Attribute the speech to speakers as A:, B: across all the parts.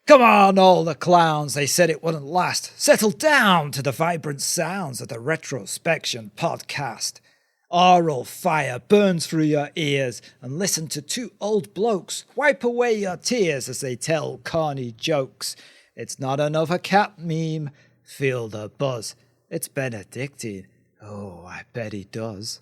A: Come on, all the clowns, they said it wouldn't last. Settle down to the vibrant sounds of the Retrospection podcast. Oral fire burns through your ears, and listen to two old blokes wipe away your tears as they tell corny jokes. It's not another cat meme. Feel the buzz. It's Benedictine. Oh, I bet he does.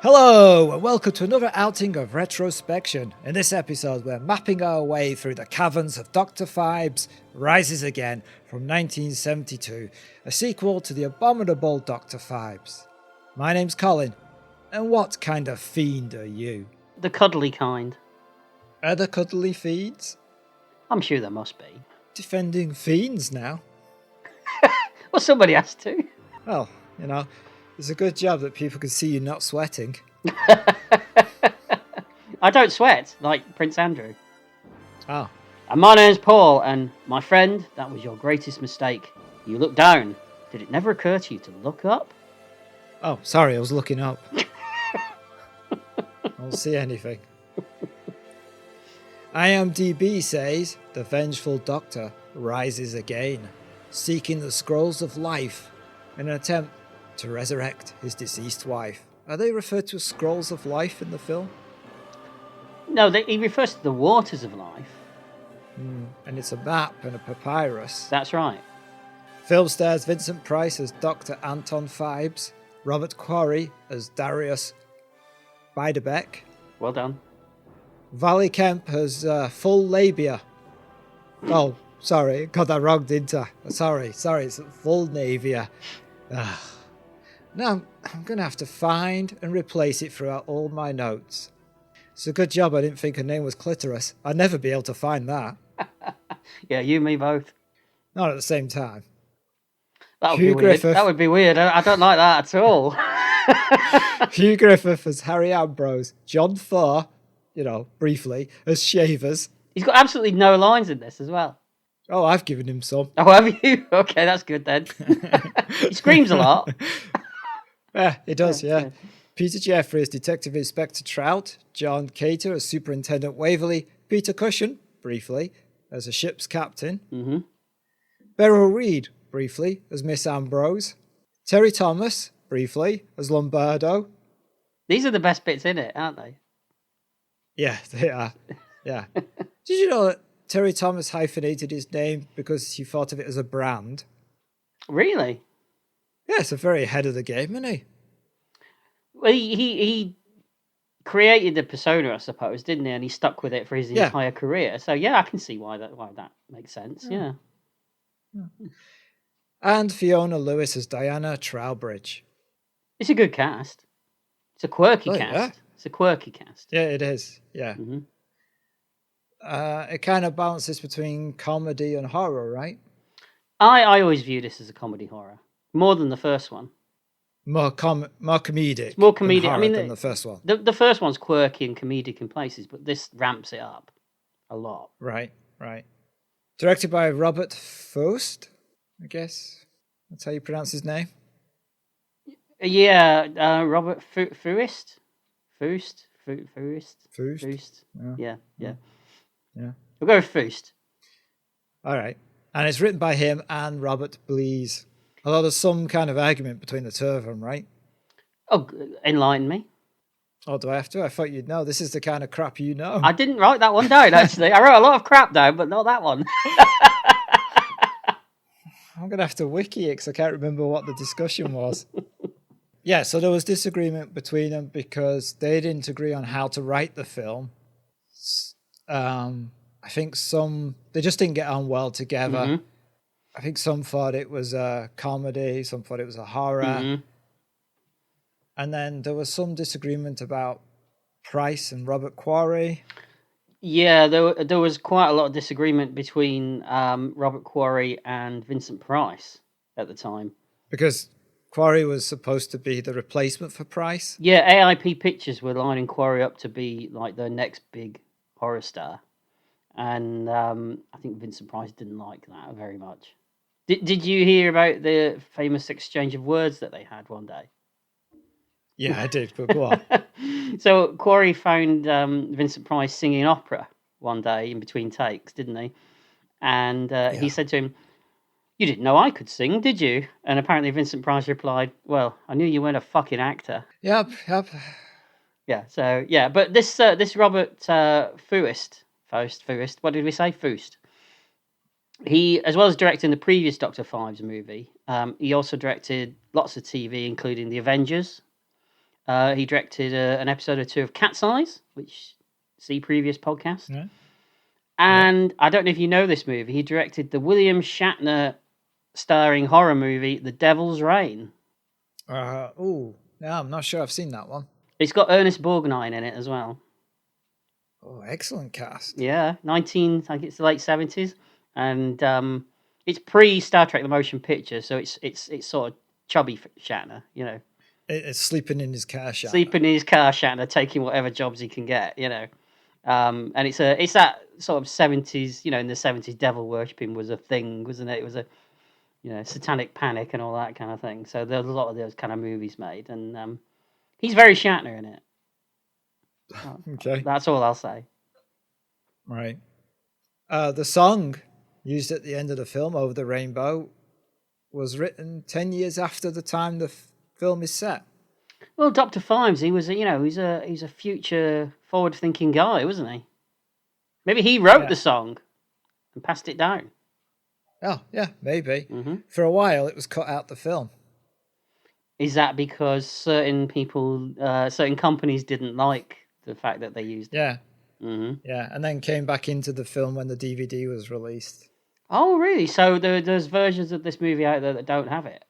A: Hello, and welcome to another outing of Retrospection. In this episode, we're mapping our way through the caverns of Dr. Phibes Rises Again from 1972, a sequel to the abominable Dr. Phibes. My name's Colin, and what kind of fiend are you?
B: The cuddly kind.
A: Are there cuddly fiends?
B: I'm sure there must be.
A: Defending fiends now?
B: Well, somebody has to.
A: Well, you know, it's a good job that people can see you not sweating.
B: I don't sweat, like Prince Andrew.
A: Oh.
B: And my name's Paul, and my friend, that was your greatest mistake. You looked down. Did it never occur to you to look up?
A: Oh, sorry, I was looking up. I don't see anything. IMDb says, the vengeful doctor rises again, seeking the scrolls of life in an attempt to resurrect his deceased wife. Are they referred to as scrolls of life in the film?
B: No, he refers to the waters of life.
A: And it's a map and a papyrus.
B: That's right.
A: Film stars Vincent Price as Dr. Anton Phibes, Robert Quarry as Darius Beiderbecke.
B: Well done.
A: Valley Kemp as full labia. Oh, sorry, got that wrong, didn't I? Sorry, it's full navia. Now, I'm going to have to find and replace it throughout all my notes. It's a good job I didn't think her name was Clitoris. I'd never be able to find that.
B: Yeah, you and me both.
A: Not at the same time.
B: That would be weird. That would be weird. I don't like that at all.
A: Hugh Griffith as Harry Ambrose. John Thor, briefly, as Shavers.
B: He's got absolutely no lines in this as well.
A: Oh, I've given him some.
B: Oh, have you? Okay, that's good then. He screams a lot.
A: Yeah, it does, yeah. Peter Jeffrey as Detective Inspector Trout, John Cater as Superintendent Waverley, Peter Cushing, briefly, as a ship's captain, Beryl Reid, briefly, as Miss Ambrose, Terry Thomas, briefly, as Lombardo.
B: These are the best bits in it, aren't they?
A: Yeah, they are. Yeah. Did you know that Terry Thomas hyphenated his name because he thought of it as a brand?
B: Really?
A: Yeah, it's a very ahead of the game, isn't he?
B: Well, he created the persona, I suppose, didn't he? And he stuck with it for his entire career. So yeah, I can see why that makes sense. Yeah.
A: And Fiona Lewis as Diana Trowbridge.
B: It's a good cast. It's a quirky cast.
A: Yeah.
B: It's a quirky cast.
A: Yeah, it is. Yeah. It kind of balances between comedy and horror, right?
B: I always view this as a comedy horror. More than the first one.
A: More comedic.
B: It's more comedic. I mean,
A: than the first one.
B: The first one's quirky and comedic in places, but this ramps it up a lot.
A: Right. Directed by Robert Faust, I guess. That's how you pronounce his name.
B: Yeah, Robert Faust. Yeah. We'll go with Faust. All
A: right. And it's written by him and Robert Blees. Although there's some kind of argument between the two of them, right?
B: Oh, enlighten me.
A: Oh, do I have to? I thought you'd know. This is the kind of crap you know.
B: I didn't write that one down, actually. I wrote a lot of crap down, but not that one.
A: I'm going to have to wiki it because I can't remember what the discussion was. Yeah, so there was disagreement between them because they didn't agree on how to write the film. I think they just didn't get on well together. I think some thought it was a comedy, some thought it was a horror. And then there was some disagreement about Price and Robert Quarry.
B: Yeah, there was quite a lot of disagreement between Robert Quarry and Vincent Price at the time.
A: Because Quarry was supposed to be the replacement for Price?
B: Yeah, AIP Pictures were lining Quarry up to be like the next big horror star. And I think Vincent Price didn't like that very much. Did you hear about the famous exchange of words that they had one day?
A: Yeah, I did, but go on.
B: So Quarry found Vincent Price singing opera one day in between takes, didn't he? And he said to him, "You didn't know I could sing, did you?" And apparently Vincent Price replied, "Well, I knew you weren't a fucking actor."
A: Yep.
B: Yeah, so, yeah, but this Robert Fuist, what did we say? Fuist. He, as well as directing the previous Dr. Phibes movie, he also directed lots of TV, including The Avengers. He directed an episode or two of Cat's Eyes, which, see previous podcast.
A: Yeah.
B: And I don't know if you know this movie, he directed the William Shatner starring horror movie, The Devil's Reign.
A: No, I'm not sure I've seen that one.
B: It's got Ernest Borgnine in it as well.
A: Oh, excellent cast.
B: Yeah, I think it's the late 70s. And it's pre-Star Trek The Motion Picture, so it's sort of chubby Shatner, you know.
A: It's sleeping in his car, Shatner.
B: Sleeping in his car, Shatner, taking whatever jobs he can get, you know. And it's that sort of 70s, you know, in the 70s, devil worshipping was a thing, wasn't it? It was a, you know, satanic panic and all that kind of thing. So there's a lot of those kind of movies made, and he's very Shatner in it.
A: Okay.
B: That's all I'll say.
A: Right. The song used at the end of the film, Over the Rainbow, was written 10 years after the time the film is set.
B: Well, Dr. Phibes, he was, you know, he's a future forward-thinking guy, wasn't he? Maybe he wrote the song and passed it down.
A: Oh, yeah, maybe.
B: Mm-hmm.
A: For a while, it was cut out the film.
B: Is that because certain people, certain companies didn't like the fact that they used it?
A: Yeah.
B: Mm-hmm.
A: Yeah, and then came back into the film when the DVD was released.
B: Oh, really? So there's versions of this movie out there that don't have it?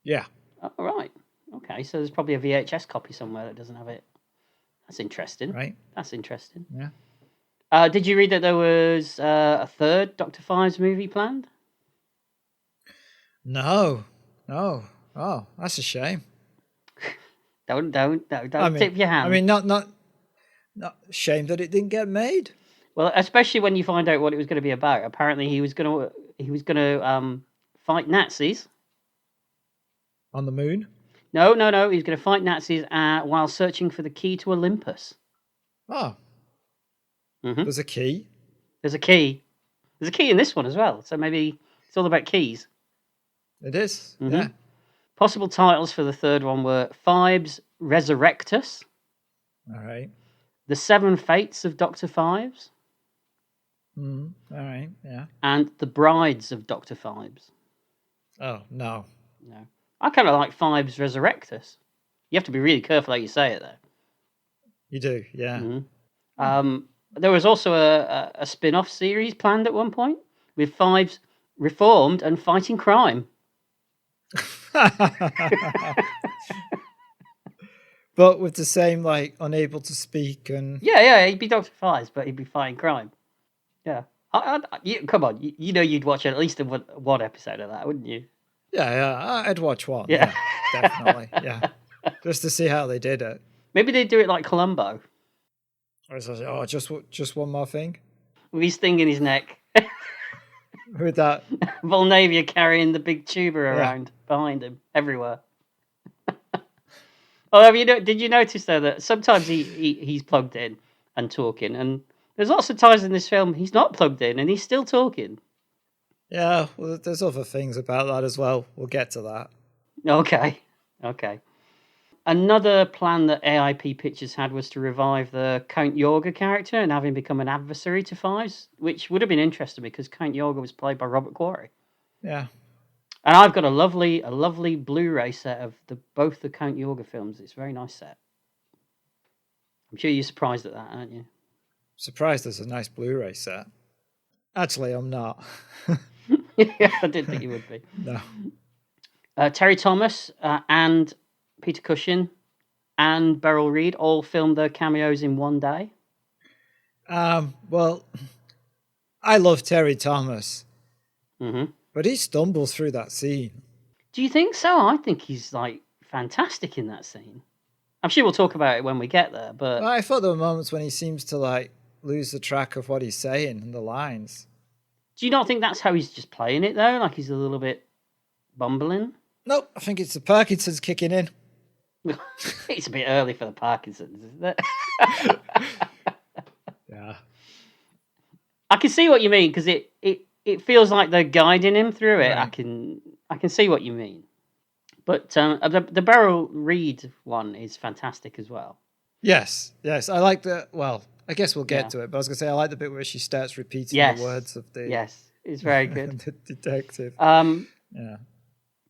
A: Yeah.
B: Oh, right. Okay, so there's probably a VHS copy somewhere that doesn't have it. That's interesting.
A: Right.
B: That's interesting.
A: Yeah.
B: Did you read that there was a third Dr. Phibes movie planned?
A: No. Oh, that's a shame.
B: Don't tip your hand.
A: I mean, not shame that it didn't get made.
B: Well, especially when you find out what it was going to be about. Apparently, he was going to fight Nazis
A: On the moon.
B: No. He's going to fight Nazis while searching for the key to Olympus.
A: Oh.
B: Mm-hmm.
A: There's a key.
B: There's a key. There's a key in this one as well. So maybe it's all about keys.
A: It is.
B: Mm-hmm.
A: Yeah.
B: Possible titles for the third one were Phibes Resurrectus.
A: All right.
B: The Seven Fates of Dr. Phibes.
A: All right. Yeah.
B: And The Brides of Dr. Phibes.
A: Oh, no.
B: No. I kind of like Phibes Resurrectus. You have to be really careful how you say it, though.
A: You do, yeah.
B: Mm-hmm. There was also a spin-off series planned at one point with Phibes reformed and fighting crime.
A: But with the same, like, unable to speak and...
B: Yeah, he'd be Dr. Phibes, but he'd be fighting crime. Yeah. Come on, you know you'd watch at least one episode of that, wouldn't you?
A: Yeah, I'd watch one.
B: Yeah.
A: Yeah, definitely, yeah. Just to see how they did it.
B: Maybe they'd do it like Columbo.
A: Or just one more thing?
B: With his thing in his neck.
A: With that...
B: Volnavia carrying the big tuba around behind him, everywhere. Oh, did you notice though that sometimes he's plugged in and talking, and there's lots of times in this film he's not plugged in and he's still talking.
A: Yeah, well, there's other things about that as well. We'll get to that.
B: Okay. Another plan that AIP Pictures had was to revive the Count Yorga character and have him become an adversary to Phibes, which would have been interesting because Count Yorga was played by Robert Quarry.
A: Yeah.
B: And I've got a lovely Blu-ray set of both the Count Yorga films. It's a very nice set. I'm sure you're surprised at that, aren't you?
A: Surprised there's a nice Blu-ray set. Actually, I'm not.
B: Yeah, I didn't think you would be.
A: No.
B: Terry Thomas and Peter Cushing and Beryl Reid all filmed their cameos in one day.
A: Well, I love Terry Thomas,
B: Hmm.
A: but he stumbles through that scene.
B: Do you think so? I think he's like fantastic in that scene. I'm sure we'll talk about it when we get there, but
A: Well, I thought there were moments when he seems to like lose the track of what he's saying and the lines.
B: do you not think that's how he's just playing it though? Like he's a little bit bumbling?
A: Nope, I think it's the Parkinson's kicking in.
B: It's a bit early for the Parkinson's, isn't it?
A: Yeah.
B: I can see what you mean because it feels like they're guiding him through it.
A: Right.
B: I can see what you mean. But the Beryl Reid one is fantastic as well.
A: Yes, I like the. Well, I guess we'll get
B: Yeah.
A: to it, but I was going to say I like the bit where she starts repeating
B: Yes.
A: the words of the,
B: Yes, it's very good.
A: the detective. Yeah.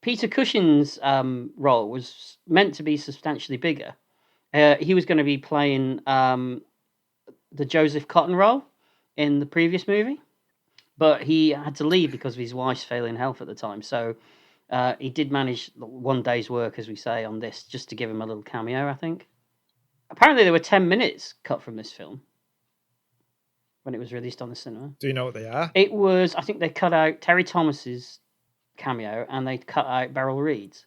B: Peter Cushing's role was meant to be substantially bigger. He was going to be playing the Joseph Cotton role in the previous movie, but he had to leave because of his wife's failing health at the time. So he did manage one day's work, as we say, on this, just to give him a little cameo, I think. Apparently, there were 10 minutes cut from this film when it was released on the cinema.
A: Do you know what they are?
B: It was, I think they cut out Terry Thomas's cameo and they cut out Beryl Reid's.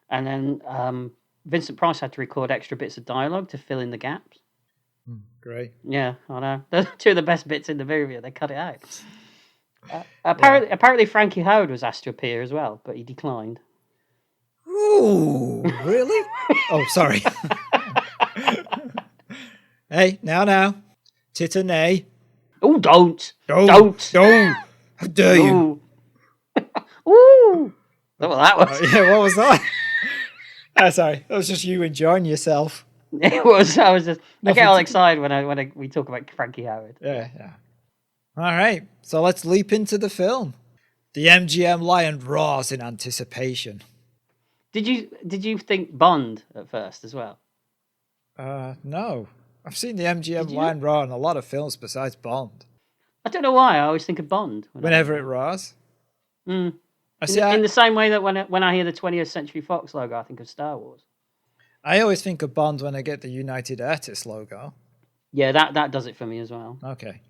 B: And then Vincent Price had to record extra bits of dialogue to fill in the gaps.
A: Great.
B: Yeah, I know. Those are two of the best bits in the movie, and they cut it out. Apparently, Frankie Howard was asked to appear as well, but he declined.
A: Ooh, really? Oh, sorry. Hey, now. Titter nay.
B: Oh, don't.
A: Don't. How dare you?
B: Ooh. Well, that was.
A: Yeah, what was that? Sorry, that was just you enjoying yourself.
B: It was. I was just. I get all
A: Nothing
B: excited when we talk about Frankie Howard.
A: Yeah. All right, so let's leap into the film. The MGM lion roars in anticipation.
B: Did you think Bond at first as well?
A: No. I've seen the MGM
B: Did you?
A: lion roar in a lot of films besides Bond.
B: I don't know why. I always think of Bond
A: Whenever it roars.
B: Mm.
A: I see.
B: In the same way that when I hear the 20th Century Fox logo, I think of Star Wars.
A: I always think of Bond when I get the United Artists logo.
B: Yeah, that does it for me as well.
A: Okay.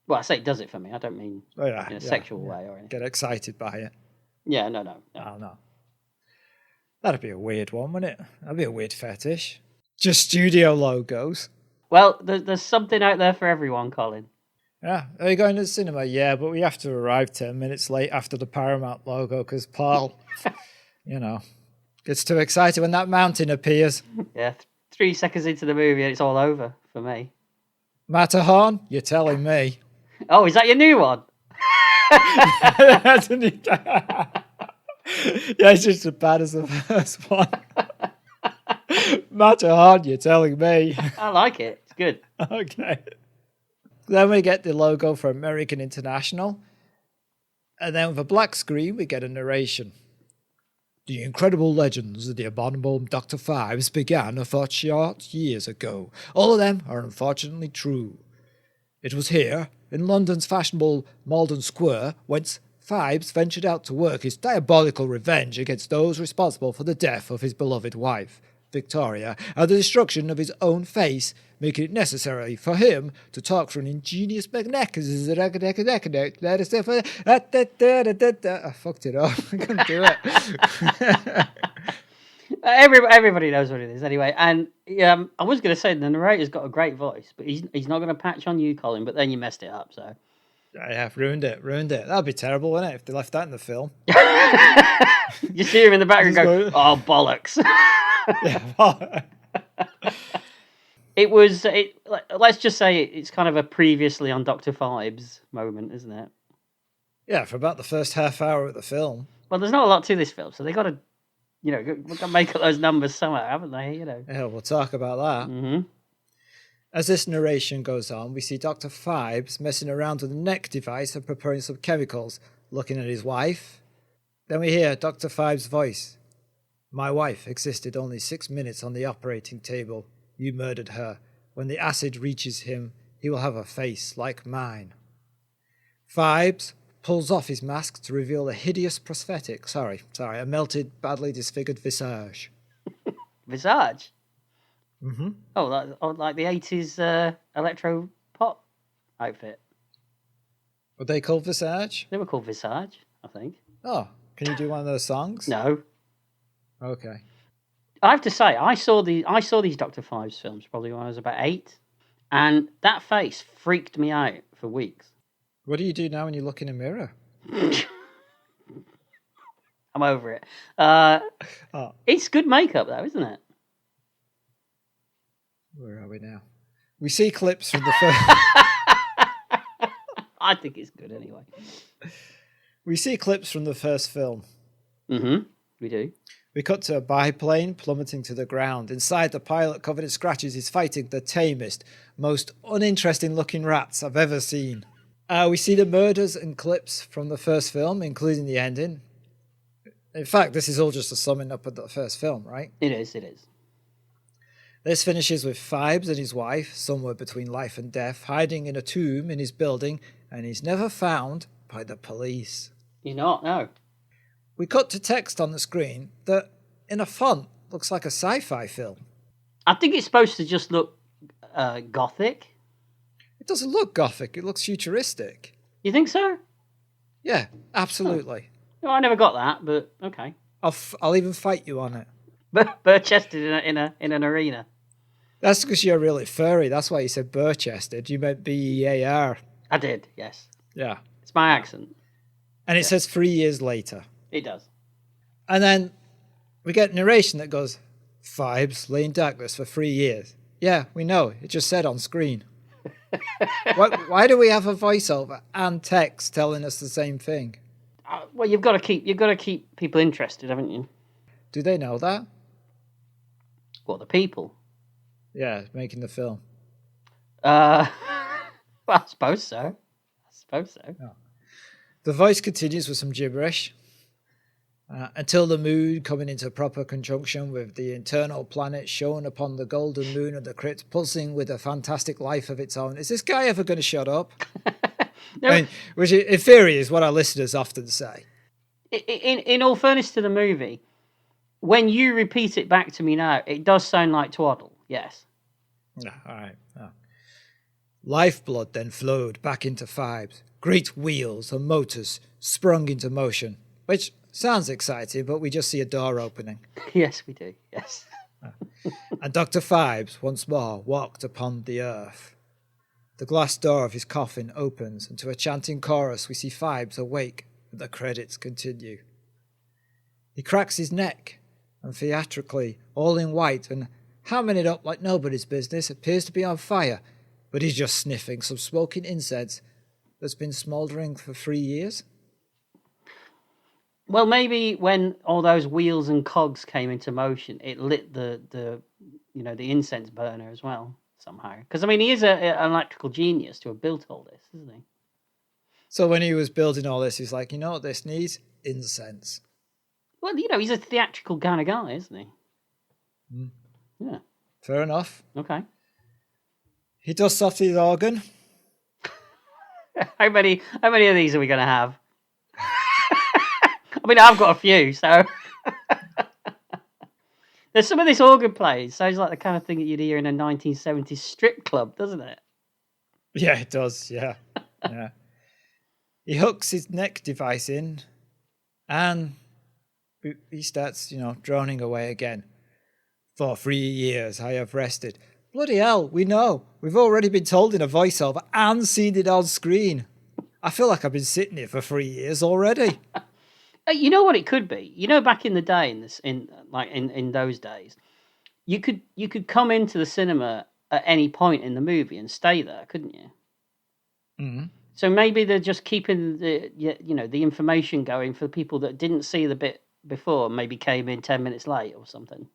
B: Well, I say it does it for me. I don't mean in a sexual way or anything.
A: Get excited by it.
B: Yeah, no.
A: Oh, no. That'd be a weird one, wouldn't it? That'd be a weird fetish. Just studio logos.
B: Well, there's something out there for everyone, Colin.
A: Yeah. Are you going to the cinema? Yeah, but we have to arrive 10 minutes late after the Paramount logo because Paul, gets too excited when that mountain appears.
B: Yeah, 3 seconds into the movie and it's all over for me.
A: Matterhorn? You're telling me.
B: Oh, is that your new one?
A: That's a new... Yeah, it's just as bad as the first one. Matterhorn, you're telling me.
B: I like it. It's good.
A: Okay. Then we get the logo for American International. And then with a black screen, we get a narration. The incredible legends of the abominable Dr. Phibes began a short years ago. All of them are unfortunately true. It was here, in London's fashionable Malden Square, whence Phibes ventured out to work his diabolical revenge against those responsible for the death of his beloved wife, Victoria, and the destruction of his own face, making it necessary for him to talk through an ingenious mechanism. I fucked it up. I couldn't do it.
B: Everybody knows what it is anyway. And I was going to say the narrator's got a great voice, but he's not going to patch on you, Colin, but then you messed it up, so...
A: Yeah, ruined it. That'd be terrible, wouldn't it, if they left that in the film?
B: You see him in the background go, oh, bollocks.
A: Yeah.
B: Let's just say it's kind of a previously on Dr. Phibes moment, isn't it?
A: Yeah, for about the first half hour of the film.
B: Well, there's not a lot to this film, so they got to, make up those numbers somehow, haven't they?
A: Yeah, we'll talk about that.
B: Mm-hmm.
A: As this narration goes on, we see Dr. Phibes messing around with a neck device and preparing some chemicals, looking at his wife. Then we hear Dr. Phibes' voice. My wife existed only 6 minutes on the operating table. You murdered her. When the acid reaches him, he will have a face like mine. Phibes pulls off his mask to reveal a hideous prosthetic. A melted, badly disfigured visage.
B: Visage?
A: Mm-hmm.
B: Oh, like the 80s electro pop outfit.
A: Were they called Visage?
B: They were called Visage, I think.
A: Oh, can you do one of those songs?
B: No.
A: Okay.
B: I have to say, I saw these Dr. Phibes films probably when I was about 8, and that face freaked me out for weeks.
A: What do you do now when you look in a mirror?
B: I'm over it.
A: Oh,
B: It's good makeup, though, isn't it?
A: where are we now? We see clips from the first.
B: I think it's good anyway.
A: We see clips from the first film.
B: Mm-hmm. We do.
A: We cut to a biplane plummeting to the ground. Inside, the pilot, covered in scratches, is fighting the tamest, most uninteresting-looking rats I've ever seen. We see the murders and clips from the first film, including the ending. In fact, this is all just a summing up of the first film, right?
B: It is.
A: This finishes with Phibes and his wife, somewhere between life and death, hiding in a tomb in his building, and he's never found by the police.
B: He's not, no.
A: We cut to text on the screen that, in a font, looks like a sci-fi film.
B: I think it's supposed to just look gothic.
A: It doesn't look gothic, it looks futuristic.
B: You think so?
A: Yeah, absolutely.
B: No, I never got that, but okay.
A: I'll even fight you on it.
B: Bare-chested in an arena.
A: That's because you're really furry. That's why you said bare-chested. You meant B-E-A-R.
B: I did, yes.
A: Yeah.
B: It's my accent.
A: And it says 3 years later.
B: It does.
A: And then we get narration that goes, Phibes lay in darkness for 3 years. Yeah, we know. It just said on screen. Why do we have a voiceover and text telling us the same thing?
B: Well, you've got to keep people interested, haven't you?
A: Do they know that?
B: What, the people?
A: Yeah, making the film.
B: Well, I suppose so. Oh.
A: The voice continues with some gibberish until the moon, coming into proper conjunction with the internal planet, shone upon the golden moon of the crypt, pulsing with a fantastic life of its own. Is this guy ever going to shut up?
B: No.
A: I mean, which in theory is what our listeners often say.
B: In all fairness to the movie, when you repeat it back to me now, it does sound like twaddle, yes.
A: Yeah, all right. Oh. Lifeblood then flowed back into Phibes. Great wheels and motors sprung into motion, which sounds exciting, but we just see a door opening.
B: Yes, we do, yes.
A: And Dr. Phibes once more walked upon the earth. The glass door of his coffin opens, and to a chanting chorus we see Phibes awake, and the credits continue. He cracks his neck, and theatrically, all in white, and hamming it up like nobody's business, appears to be on fire, but he's just sniffing some smoking incense that's been smouldering for 3 years.
B: Well, maybe when all those wheels and cogs came into motion, it lit the incense burner as well somehow. Because I mean, he is an electrical genius to have built all this, isn't he?
A: So when he was building all this, he's like, you know what this needs? Incense.
B: Well, he's a theatrical kind of guy, isn't he?
A: Mm.
B: Yeah.
A: Fair enough.
B: Okay.
A: He dusts off his organ.
B: How many of these are we going to have? I mean, I've got a few, so... There's some of this organ plays. Sounds like the kind of thing that you'd hear in a 1970s strip club, doesn't it?
A: Yeah, it does, yeah. Yeah. He hooks his neck device in, and he starts, droning away again. For 3 years I have rested. Bloody hell, we know. We've already been told in a voiceover and seen it on screen. I feel like I've been sitting here for 3 years already.
B: You know what it could be? Back in the day, in those days, you could come into the cinema at any point in the movie and stay there, couldn't you?
A: Mm-hmm.
B: So maybe they're just keeping the information going for the people that didn't see the bit before, maybe came in 10 minutes late or something.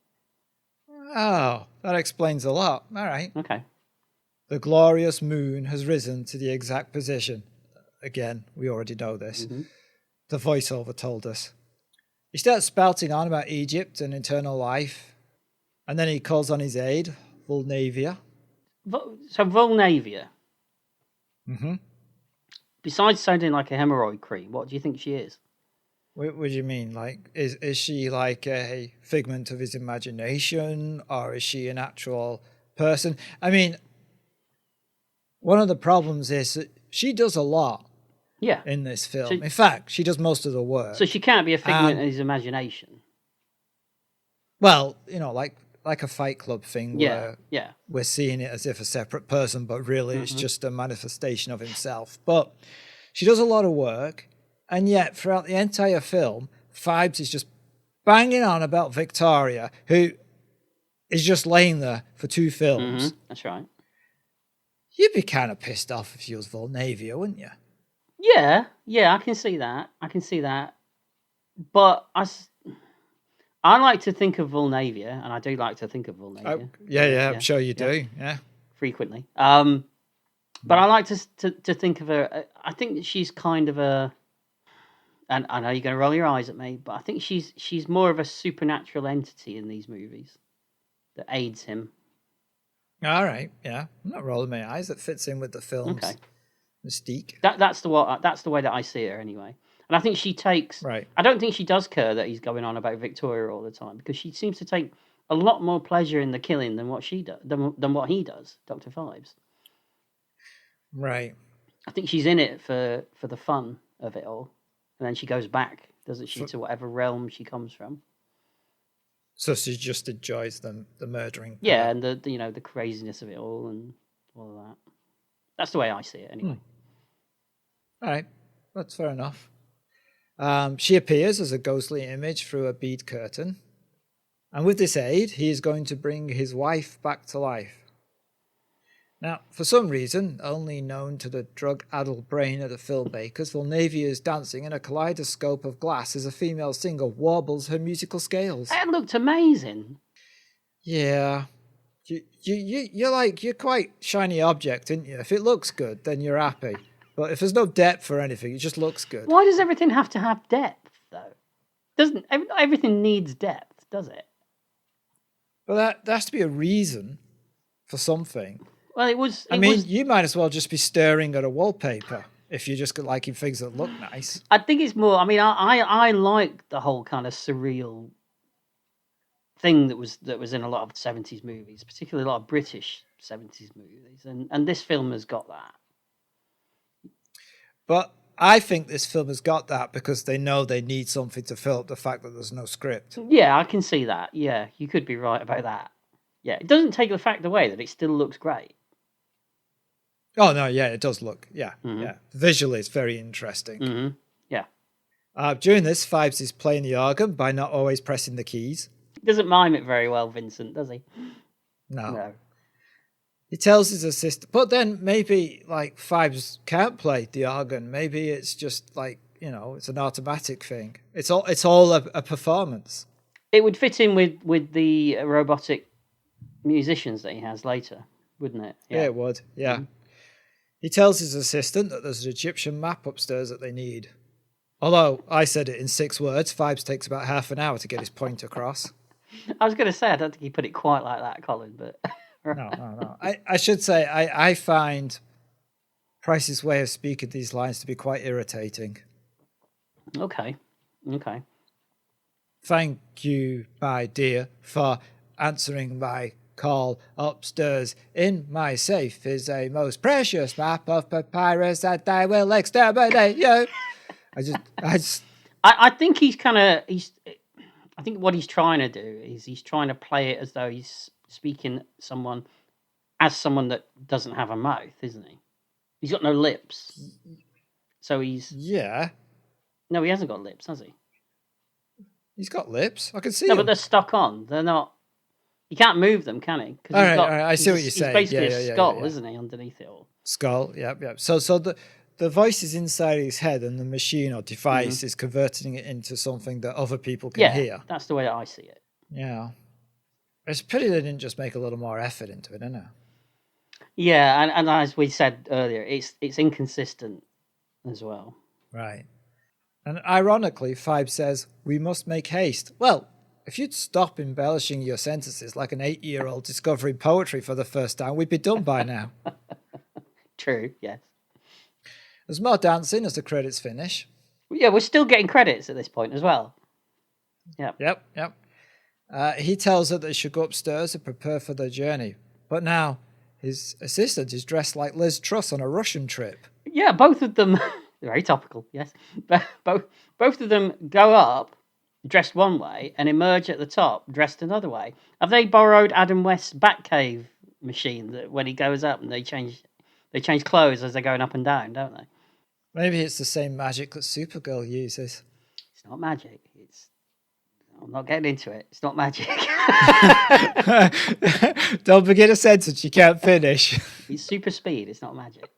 A: Oh, that explains a lot. All right.
B: Okay.
A: The glorious moon has risen to the exact position. Again, we already know this. Mm-hmm. The voiceover told us. He starts spouting on about Egypt and eternal life, and then he calls on his aide, Vulnavia.
B: So Vulnavia,
A: mm-hmm.
B: Besides sounding like a hemorrhoid cream, what do you think she is?
A: What do you mean? Like, is she like a figment of his imagination, or is she an actual person? I mean, one of the problems is that she does a lot in this film. In fact, she does most of the work.
B: So she can't be a figment of his imagination.
A: Well, like a Fight Club thing where
B: yeah.
A: we're seeing it as if a separate person, but really it's just a manifestation of himself. But she does a lot of work, and yet throughout the entire film, Phibes is just banging on about Victoria, who is just laying there for 2 films.
B: That's right.
A: You'd be kind of pissed off if you was Volnavia, wouldn't you?
B: Yeah, I can see that. But I like to think of Volnavia, and I do like to think of Volnavia.
A: I'm sure you do. Yeah,
B: frequently. But I like to think of her. I think that she's kind of a, and I know you're going to roll your eyes at me, but I think she's more of a supernatural entity in these movies that aids him.
A: All right, yeah, I'm not rolling my eyes. That fits in with the film's mystique.
B: That's the way that I see her anyway. And I think she takes.
A: Right.
B: I don't think she does care that he's going on about Victoria all the time, because she seems to take a lot more pleasure in the killing than what she does, than what he does, Dr. Phibes.
A: Right.
B: I think she's in it for the fun of it all, and then she goes back, doesn't she, to whatever realm she comes from.
A: So she just enjoys the murdering.
B: Yeah, and the craziness of it all and all of that. That's the way I see it, anyway.
A: All right, that's fair enough. She appears as a ghostly image through a bead curtain, and with this aid, he is going to bring his wife back to life. Now, for some reason, only known to the drug-addled brain of the filmmakers, Volnavia's dancing in a kaleidoscope of glass as a female singer warbles her musical scales.
B: That looked amazing.
A: Yeah. You're quite shiny object, aren't you? If it looks good, then you're happy. But if there's no depth or anything, it just looks good.
B: Why does everything have to have depth, though? Doesn't everything needs depth, does it?
A: Well, there has to be a reason for something.
B: Well,
A: you might as well just be staring at a wallpaper if you're just liking things that look nice.
B: I think it's more. I mean, I like the whole kind of surreal thing that was in a lot of 70s movies, particularly a lot of British 70s movies, and this film has got that.
A: But I think this film has got that because they know they need something to fill up the fact that there's no script.
B: Yeah, I can see that. Yeah, you could be right about that. Yeah, it doesn't take the fact away that it still looks great.
A: Oh, no, yeah, it does look, yeah. Visually, it's very interesting.
B: Yeah.
A: During this, Phibes is playing the organ by not always pressing the keys.
B: He doesn't mime it very well, Vincent, does he?
A: No. He tells his assistant, but then maybe, Phibes can't play the organ. Maybe it's just, it's an automatic thing. It's all a performance.
B: It would fit in with the robotic musicians that he has later, wouldn't it?
A: Yeah, it would, yeah. He tells his assistant that there's an Egyptian map upstairs that they need. Although I said it in 6 words, Phibes takes about half an hour to get his point across.
B: I was going to say, I don't think he put it quite like that, Colin, but...
A: No. I should say, I find Price's way of speaking these lines to be quite irritating.
B: Okay.
A: Thank you, my dear, for answering my call. Upstairs in my safe is a most precious map of papyrus that I will exterminate you.
B: I think I think what he's trying to do is he's trying to play it as though he's speaking someone that doesn't have a mouth, isn't he? He's got no lips. So he's...
A: Yeah.
B: No, he hasn't got lips, has he?
A: He's got lips. I can see
B: No,
A: them.
B: but they're stuck on. They're not... You can't move them, can he?
A: All right, I see what you're saying.
B: He's basically a skull, isn't he, underneath it all?
A: Skull, yep. So the voice is inside his head and the machine or device is converting it into something that other people can hear.
B: Yeah, that's the way I see it.
A: Yeah. It's a pity they didn't just make a little more effort into it, isn't it?
B: Yeah, and as we said earlier, it's inconsistent as well.
A: Right. And ironically, Phibes says, we must make haste. Well, if you'd stop embellishing your sentences like an 8-year-old discovering poetry for the first time, we'd be done by now.
B: True, yes.
A: There's more dancing as the credits finish.
B: Yeah, we're still getting credits at this point as well.
A: Yep. He tells her that they should go upstairs and prepare for their journey. But now, His assistant is dressed like Liz Truss on a Russian trip.
B: Yeah, both of them, very topical, yes. Both of them go up dressed one way and emerge at the top dressed another way. Have they borrowed Adam West's Batcave machine that when he goes up and they change clothes as they're going up and down, don't they?
A: Maybe it's the same magic that Supergirl uses.
B: It's not magic. I'm not getting into it. It's not magic.
A: Don't begin a sentence you can't finish.
B: It's super speed. It's not magic.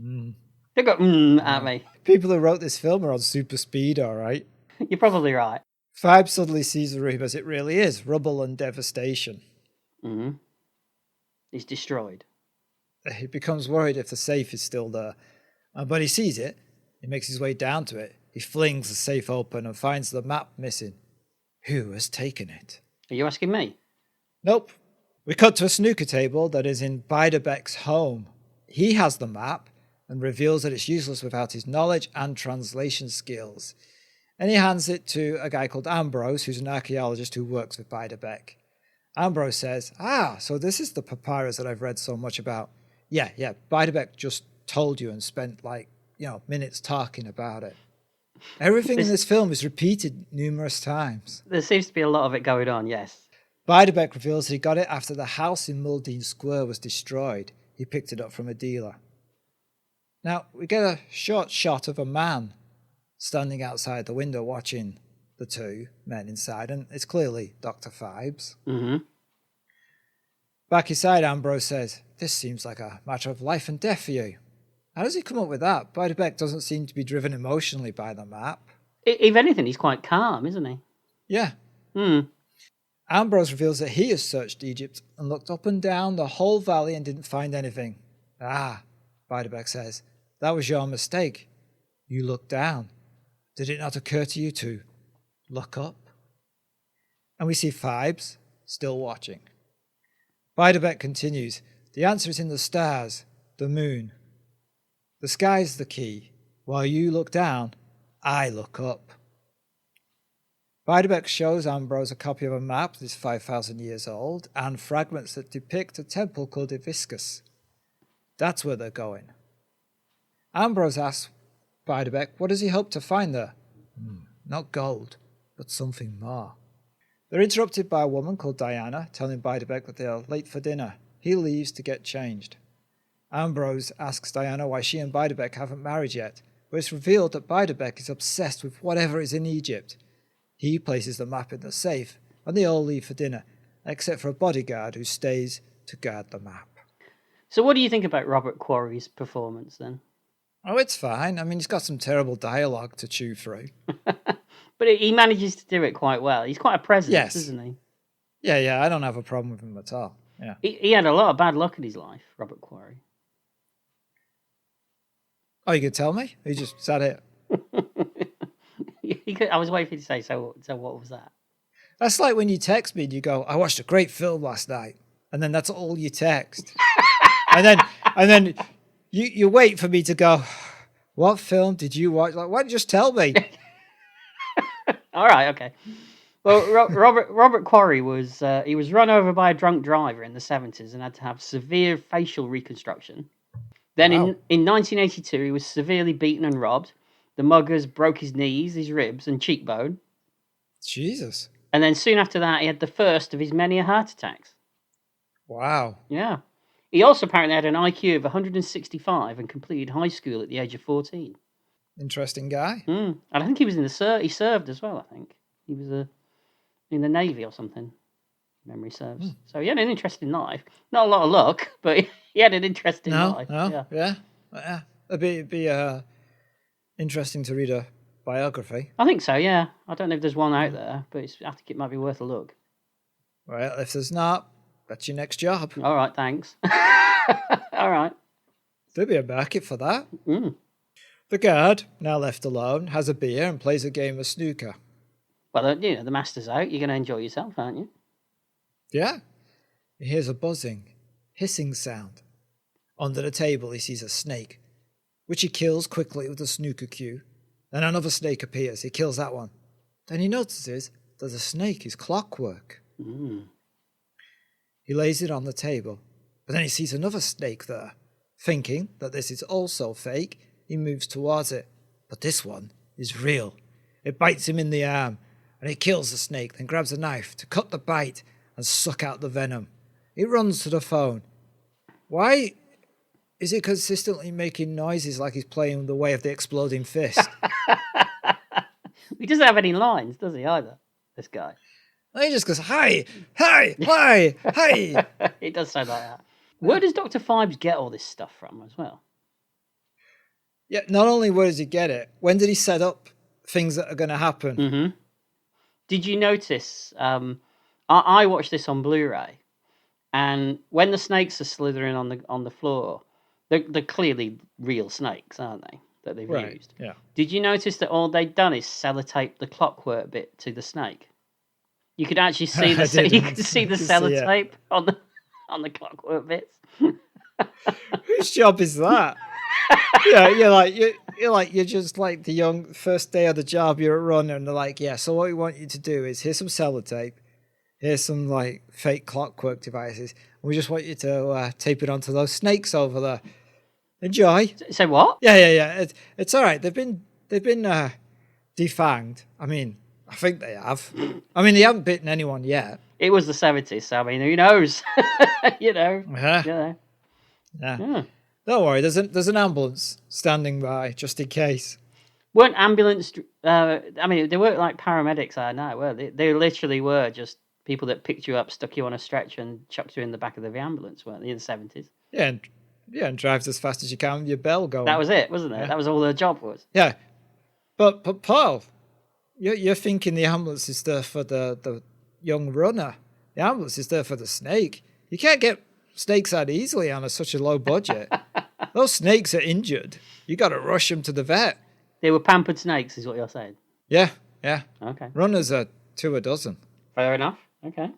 A: Mm.
B: They got at me.
A: People who wrote this film are on super speed, all right.
B: You're probably right.
A: Phibes suddenly sees the room as it really is, rubble and devastation.
B: Mm-hmm. It's destroyed.
A: He becomes worried if the safe is still there. But he sees it. He makes his way down to it. He flings the safe open and finds the map missing. Who has taken it?
B: Are you asking me?
A: Nope. We cut to a snooker table that is in Beiderbecke's home. He has the map and reveals that it's useless without his knowledge and translation skills. And he hands it to a guy called Ambrose, who's an archaeologist who works with Beiderbecke. Ambrose says, so this is the papyrus that I've read so much about. Yeah, Beiderbecke just told you and spent minutes talking about it. Everything in this film is repeated numerous times.
B: There seems to be a lot of it going on, yes.
A: Beiderbecke reveals that he got it after the house in Muldean Square was destroyed. He picked it up from a dealer. Now, we get a short shot of a man standing outside the window watching the two men inside, and it's clearly Dr. Phibes.
B: Mm-hmm.
A: Back inside, Ambrose says, "This seems like a matter of life and death for you." How does he come up with that? Beiderbecke doesn't seem to be driven emotionally by the map.
B: If anything, he's quite calm, isn't he?
A: Yeah. Ambrose reveals that he has searched Egypt and looked up and down the whole valley and didn't find anything. Beiderbecke says, "That was your mistake. You looked down. Did it not occur to you to look up?" And we see Phibes still watching. Beiderbecke continues, "The answer is in the stars, the moon. The sky's the key. While you look down, I look up." Beiderbecke shows Ambrose a copy of a map that is 5,000 years old and fragments that depict a temple called Hibiscus. That's where they're going. Ambrose asks Beiderbecke, what does he hope to find there? Not gold, but something more. They're interrupted by a woman called Diana, telling Beiderbecke that they are late for dinner. He leaves to get changed. Ambrose asks Diana why she and Beiderbecke haven't married yet, but it's revealed that Beiderbecke is obsessed with whatever is in Egypt. He places the map in the safe, and they all leave for dinner, except for a bodyguard who stays to guard the map.
B: So what do you think about Robert Quarry's performance, then?
A: Oh, it's fine. I mean, he's got some terrible dialogue to chew through.
B: But he manages to do it quite well. He's quite a presence,
A: Yes.
B: isn't he?
A: Yeah, I don't have a problem with him at all. Yeah.
B: He had a lot of bad luck in his life, Robert Quarry.
A: Oh, you could tell me? He just sat here.
B: I was waiting for you to say, so what was that?
A: That's like when you text me and you go, "I watched a great film last night," and then that's all you text. and then you wait for me to go, "What film did you watch?" Like, why don't you just tell me?
B: All right, okay. Well, Robert Quarry was he was run over by a drunk driver in the 70s and had to have severe facial reconstruction. Then in 1982, he was severely beaten and robbed. The muggers broke his knees, his ribs, and cheekbone.
A: Jesus.
B: And then soon after that, he had the first of his many heart attacks.
A: Wow.
B: Yeah. He also apparently had an IQ of 165 and completed high school at the age of 14.
A: Interesting guy.
B: And I think he was in he served as well, I think. He was in the Navy or something, memory serves. So he had an interesting life. Not a lot of luck, but he had an interesting life.
A: Yeah. It'd be interesting to read a biography.
B: I think so, yeah. I don't know if there's one out there, but I think it might be worth a look.
A: Well, if there's not, that's your next job.
B: All right, thanks. All right.
A: There'd be a market for that. The guard, now left alone, has a beer and plays a game of snooker.
B: Well, the master's out. You're going to enjoy yourself, aren't you?
A: Yeah. He hears a buzzing, hissing sound. Under the table, he sees a snake, which he kills quickly with a snooker cue. Then another snake appears. He kills that one. Then he notices that the snake is clockwork. He lays it on the table, But then he sees another snake there. Thinking that this is also fake, he moves towards it. But this one is real. It bites him in the arm, and he kills the snake, then grabs a knife to cut the bite and suck out the venom. He runs to the phone. Why is he consistently making noises like he's playing The Way of the Exploding Fist?
B: He doesn't have any lines, does he, either, this guy?
A: And he just goes, hi, hi, hi, hi.
B: It does sound like that. Where does Dr. Phibes get all this stuff from as well?
A: Yeah, not only where does he get it, when did he set up things that are going to happen?
B: Mm-hmm. Did you notice, I watched this on Blu-ray, and when the snakes are slithering on the floor, they're clearly real snakes, aren't they, that they've used?
A: Yeah.
B: Did you notice that all they'd done is sellotape the clockwork bit to the snake? You could actually see the sellotape on the clockwork bits.
A: Whose job is that? You're just like the young first day of the job, you're a runner, and they're like, yeah, so what we want you to do is here's some sellotape, here's some like fake clockwork devices, and we just want you to tape it onto those snakes over there. Enjoy.
B: Say what?
A: Yeah. It's all right. They've been defanged. I mean, I think they have. I mean, they haven't bitten anyone yet.
B: It was the 70s, so I mean, who knows? You know.
A: Yeah. Don't worry. There's an ambulance standing by just in case.
B: Weren't ambulance? I mean, they weren't like paramedics. I know. Were they? They literally were just people that picked you up, stuck you on a stretcher, and chucked you in the back of the ambulance. Weren't they in the 70s?
A: Yeah, and drives as fast as you can with your bell going.
B: That was it, wasn't it?
A: Yeah.
B: That was all their job was.
A: Yeah, but Paul, you're thinking the ambulance is there for the young runner. The ambulance is there for the snake. You can't get snakes out easily on such a low budget. Those snakes are injured. You got to rush them to the vet.
B: They were pampered snakes, is what you're saying?
A: Yeah.
B: Okay.
A: Runners are 2 a dozen.
B: Fair enough. Okay.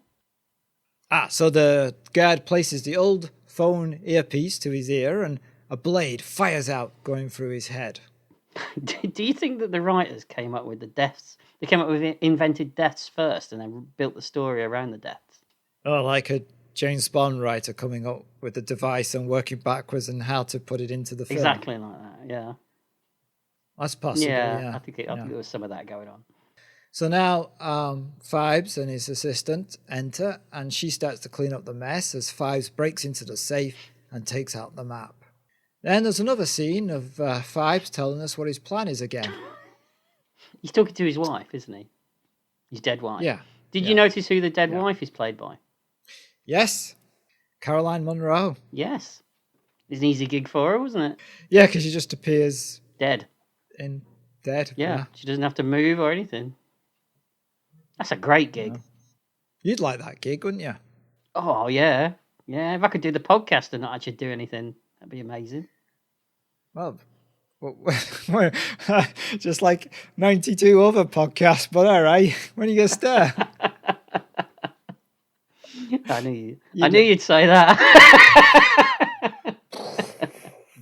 A: So the guard places the old phone earpiece to his ear and a blade fires out going through his head.
B: Do you think that the writers came up with the deaths? They came up with invented deaths first and then built the story around the deaths?
A: Oh, like a James Bond writer coming up with the device and working backwards and how to put it into the film.
B: Exactly like that, yeah.
A: That's possible, yeah.
B: I think there was some of that going on.
A: So now Phibes and his assistant enter, and she starts to clean up the mess as Phibes breaks into the safe and takes out the map. Then there's another scene of Phibes telling us what his plan is again.
B: He's talking to his wife, isn't he? His dead wife.
A: Yeah.
B: Did you notice who the dead wife is played by?
A: Yes. Caroline Munro.
B: Yes. It's an easy gig for her, wasn't it?
A: Yeah, because she just appears...
B: Dead.
A: Dead.
B: Yeah, she doesn't have to move or anything. That's a great gig.
A: No. You'd like that gig, wouldn't you?
B: Oh, yeah. Yeah, if I could do the podcast and not actually do anything, that'd be amazing.
A: Well, just like 92 other podcasts, but all right. When are you going to start?
B: I knew you'd say that.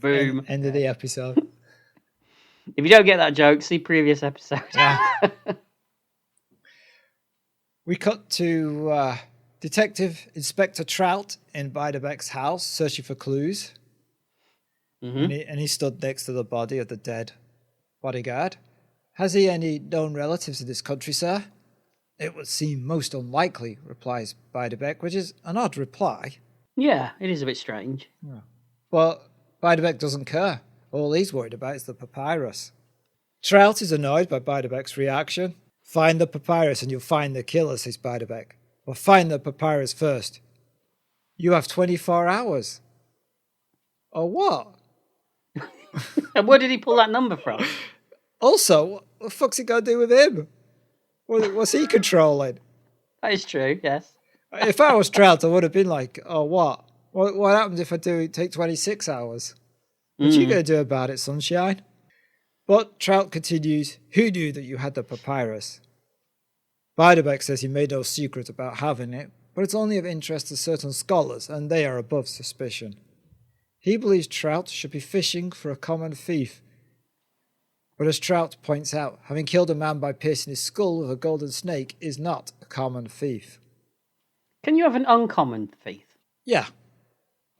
B: Boom.
A: End of the episode.
B: If you don't get that joke, see previous episode.
A: Yeah. We cut to Detective Inspector Trout in Beiderbecke's house searching for clues. Mm-hmm. And he stood next to the body of the dead bodyguard. Has he any known relatives in this country, sir? It would seem most unlikely, replies Beiderbecke, which is an odd reply.
B: Yeah, it is a bit strange.
A: Yeah. But Beiderbecke doesn't care. All he's worried about is the papyrus. Trout is annoyed by Beiderbecke's reaction. Find the papyrus and you'll find the killer, says Beiderbecke. Well, find the papyrus first. You have 24 hours. Or what?
B: And where did he pull that number from?
A: Also, what the fuck's it got to do with him? What's he controlling?
B: That is true, yes.
A: If I was Trout, I would have been like, oh, what? What happens if I take 26 hours? What you going to do about it, sunshine? But Trout continues, who knew that you had the papyrus? Beiderbecke says he made no secret about having it, but it's only of interest to certain scholars, and they are above suspicion. He believes Trout should be fishing for a common thief. But as Trout points out, having killed a man by piercing his skull with a golden snake is not a common thief.
B: Can you have an uncommon thief?
A: Yeah.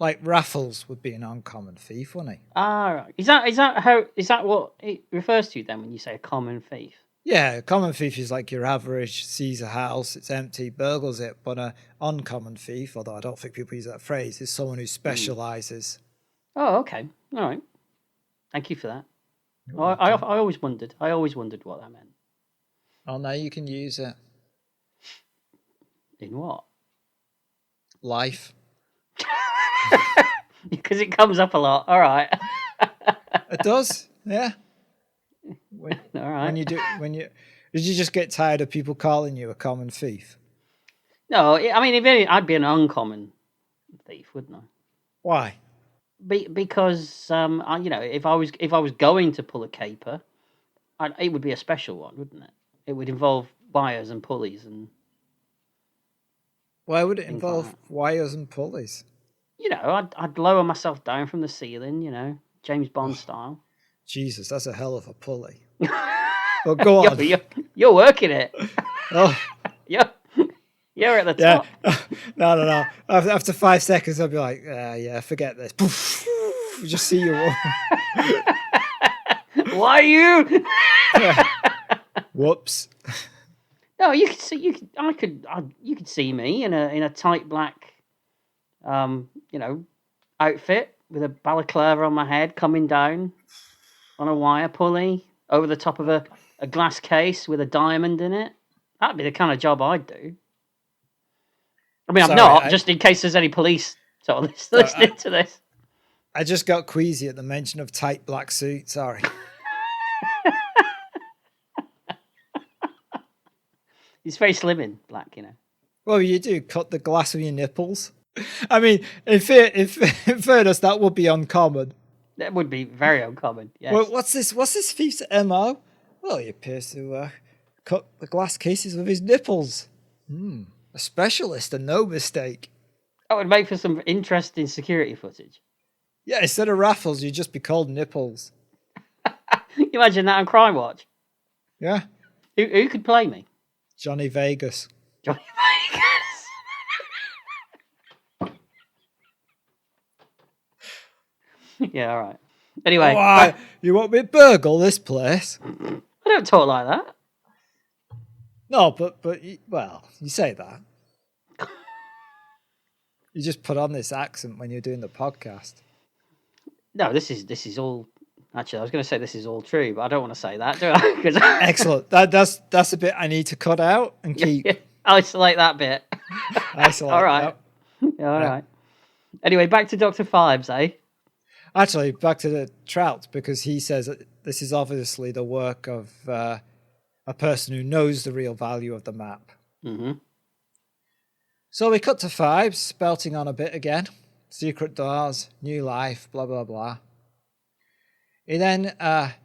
A: Like Raffles would be an uncommon thief, wouldn't he?
B: Ah, right. Is that what it refers to then when you say a common thief?
A: Yeah, a common thief is like your average sees a house, it's empty, burgles it. But an uncommon thief, although I don't think people use that phrase, is someone who specialises.
B: Oh, okay. All right. Thank you for that. I always wondered. I always wondered what that meant.
A: Oh, now you can use it.
B: In what?
A: Life.
B: Because it comes up a lot. All right.
A: It does, yeah.
B: All right.
A: Did you just get tired of people calling you a common thief?
B: No, I mean, I'd be an uncommon thief, wouldn't I?
A: Why?
B: Because if I was going to pull a caper, it would be a special one, wouldn't it? It would involve wires and pulleys and.
A: Why would it involve wires and pulleys?
B: I'd lower myself down from the ceiling, James Bond style.
A: Jesus, that's a hell of a pulley. Well, go on.
B: You're working it.
A: Oh.
B: You're at the top.
A: No. After 5 seconds, I'll be like, yeah, forget this. Poof. Just see you.
B: Why you?
A: Whoops.
B: No, you could see. You could see me in a tight black, outfit with a balaclava on my head, coming down on a wire pulley over the top of a glass case with a diamond in it. That'd be the kind of job I'd do. I mean, just in case there's any police sort of listening to this.
A: I just got queasy at the mention of tight black suit. Sorry.
B: It's very slim in black,
A: Well, you do cut the glass with your nipples. I mean, in fairness, that would be uncommon.
B: That would be very uncommon. Yes.
A: Well, what's this thief's MO? Well, he appears to cut the glass cases with his nipples. A specialist, and no mistake.
B: That would make for some interesting security footage.
A: Yeah, instead of Raffles, you'd just be called Nipples.
B: Imagine that on Crime Watch.
A: Yeah.
B: Who could play me?
A: Johnny Vegas.
B: Johnny Vegas. Yeah, all right. Anyway.
A: Why? You want me to burgle this place?
B: I don't talk like that.
A: No, but you say that. You just put on this accent when you're doing the podcast.
B: No, this is all. Actually, I was going to say this is all true, but I don't want to say that, do I?
A: Excellent. That's a bit I need to cut out and keep.
B: Yeah, isolate that bit.
A: Isolate.
B: All right. Yeah, all right. Anyway, back to Dr. Phibes, eh?
A: Actually, back to the trout, because he says that this is obviously the work of a person who knows the real value of the map.
B: Mm-hmm.
A: So we cut to Phibes, spelting on a bit again. Secret doors, new life, blah, blah, blah. He then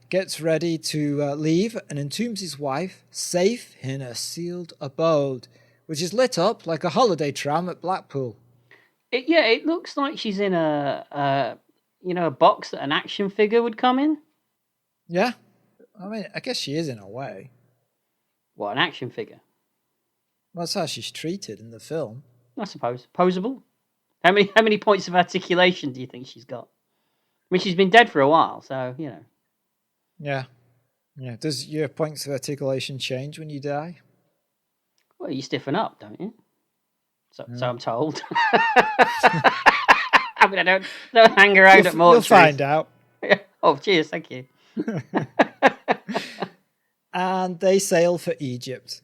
A: gets ready to leave and entombs his wife, safe in a sealed abode, which is lit up like a holiday tram at Blackpool.
B: It looks like she's in a box that an action figure would come in.
A: Yeah. I mean, I guess she is in a way.
B: What, an action figure?
A: Well, that's how she's treated in the film.
B: I suppose. Posable? How many points of articulation do you think she's got? I mean, she's been dead for a while, so,
A: Yeah. Yeah. Does your points of articulation change when you die?
B: Well, you stiffen up, don't you? So I'm told. I mean, I don't hang around at mortuaries.
A: You'll find out.
B: Oh, cheers, thank you.
A: And they sail for Egypt.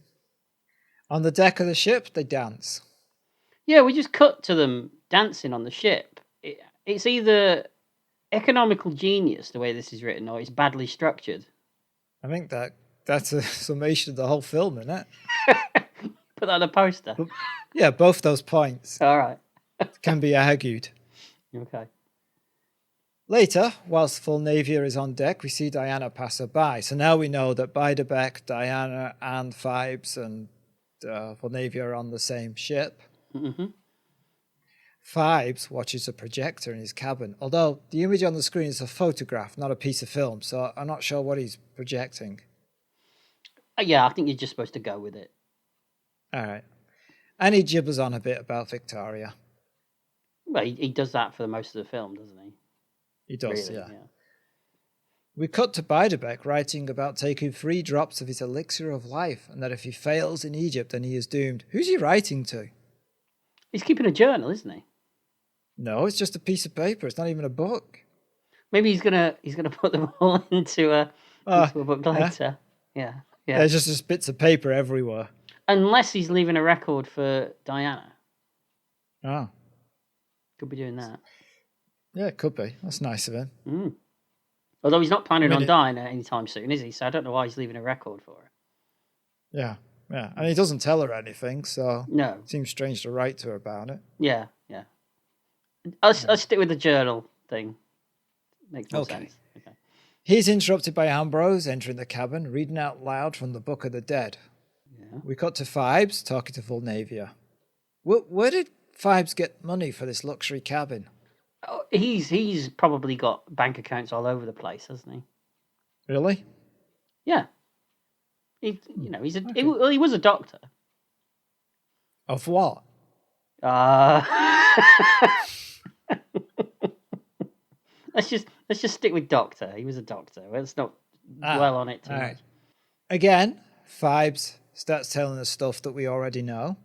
A: On the deck of the ship, they dance.
B: Yeah, we just cut to them dancing on the ship. It's either economical genius, the way this is written, or it's badly structured.
A: I think that's a summation of the whole film, isn't it?
B: Put that on a poster.
A: Yeah, both those points.
B: All right.
A: Can be argued.
B: Okay.
A: Later, whilst Fulnavia is on deck, we see Diana pass her by. So now we know that Beiderbecke, Diana, and Phibes and Fulnavia are on the same ship.
B: Mm-hmm.
A: Phibes watches a projector in his cabin, although the image on the screen is a photograph, not a piece of film, so I'm not sure what he's projecting.
B: Yeah, I think you're just supposed to go with it.
A: All right. And he gibbers on a bit about Victoria.
B: Well, he does that for most of the film, doesn't he?
A: He does,
B: Really,
A: yeah. We cut to Beiderbecke writing about taking 3 drops of his elixir of life, and that if he fails in Egypt, then he is doomed. Who's he writing to?
B: He's keeping a journal, isn't he?
A: No, it's just a piece of paper. It's not even a book.
B: Maybe he's gonna put them all into a book later. Yeah.
A: There's just bits of paper everywhere.
B: Unless he's leaving a record for Diana.
A: Oh.
B: Could be doing that.
A: Yeah, it could be. That's nice of him.
B: Although he's not planning on dying anytime soon, is he? So I don't know why he's leaving a record for her.
A: Yeah. And he doesn't tell her anything, so
B: no.
A: It seems strange to write to her about it.
B: Yeah. I'll stick with the journal thing. Makes more sense. Okay.
A: He's interrupted by Ambrose entering the cabin, reading out loud from the Book of the Dead.
B: Yeah.
A: We cut to Phibes talking to Vulnavia. Where did Phibes get money for this luxury cabin?
B: Oh, he's probably got bank accounts all over the place, hasn't he?
A: Really?
B: Yeah. He was a doctor.
A: Of what?
B: Let's just stick with doctor. He was a doctor. Let's not dwell on it too much. Right.
A: Again, Phibes starts telling us stuff that we already know.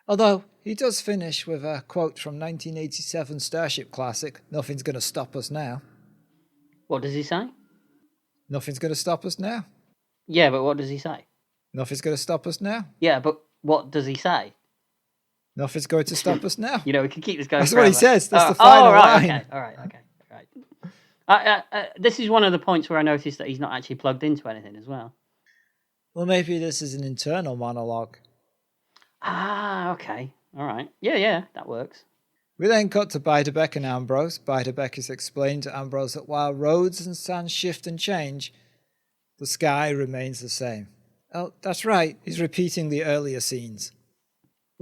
A: Although he does finish with a quote from 1987 Starship classic, "Nothing's going to stop us now."
B: What does he say?
A: Nothing's going to stop us now.
B: Yeah, but what does he say?
A: Nothing's going to stop us now.
B: Yeah, but what does he say?
A: Nothing's going to stop us now.
B: We can keep this going.
A: That's
B: forever.
A: What he says. That's the final line.
B: Okay. All right. This is one of the points where I noticed that he's not actually plugged into anything as well.
A: Well, maybe this is an internal monologue.
B: Okay. All right. Yeah, that works.
A: We then cut to Beiderbecke and Ambrose. Beiderbecke is explaining to Ambrose that while roads and sands shift and change, the sky remains the same. Oh, that's right. He's repeating the earlier scenes.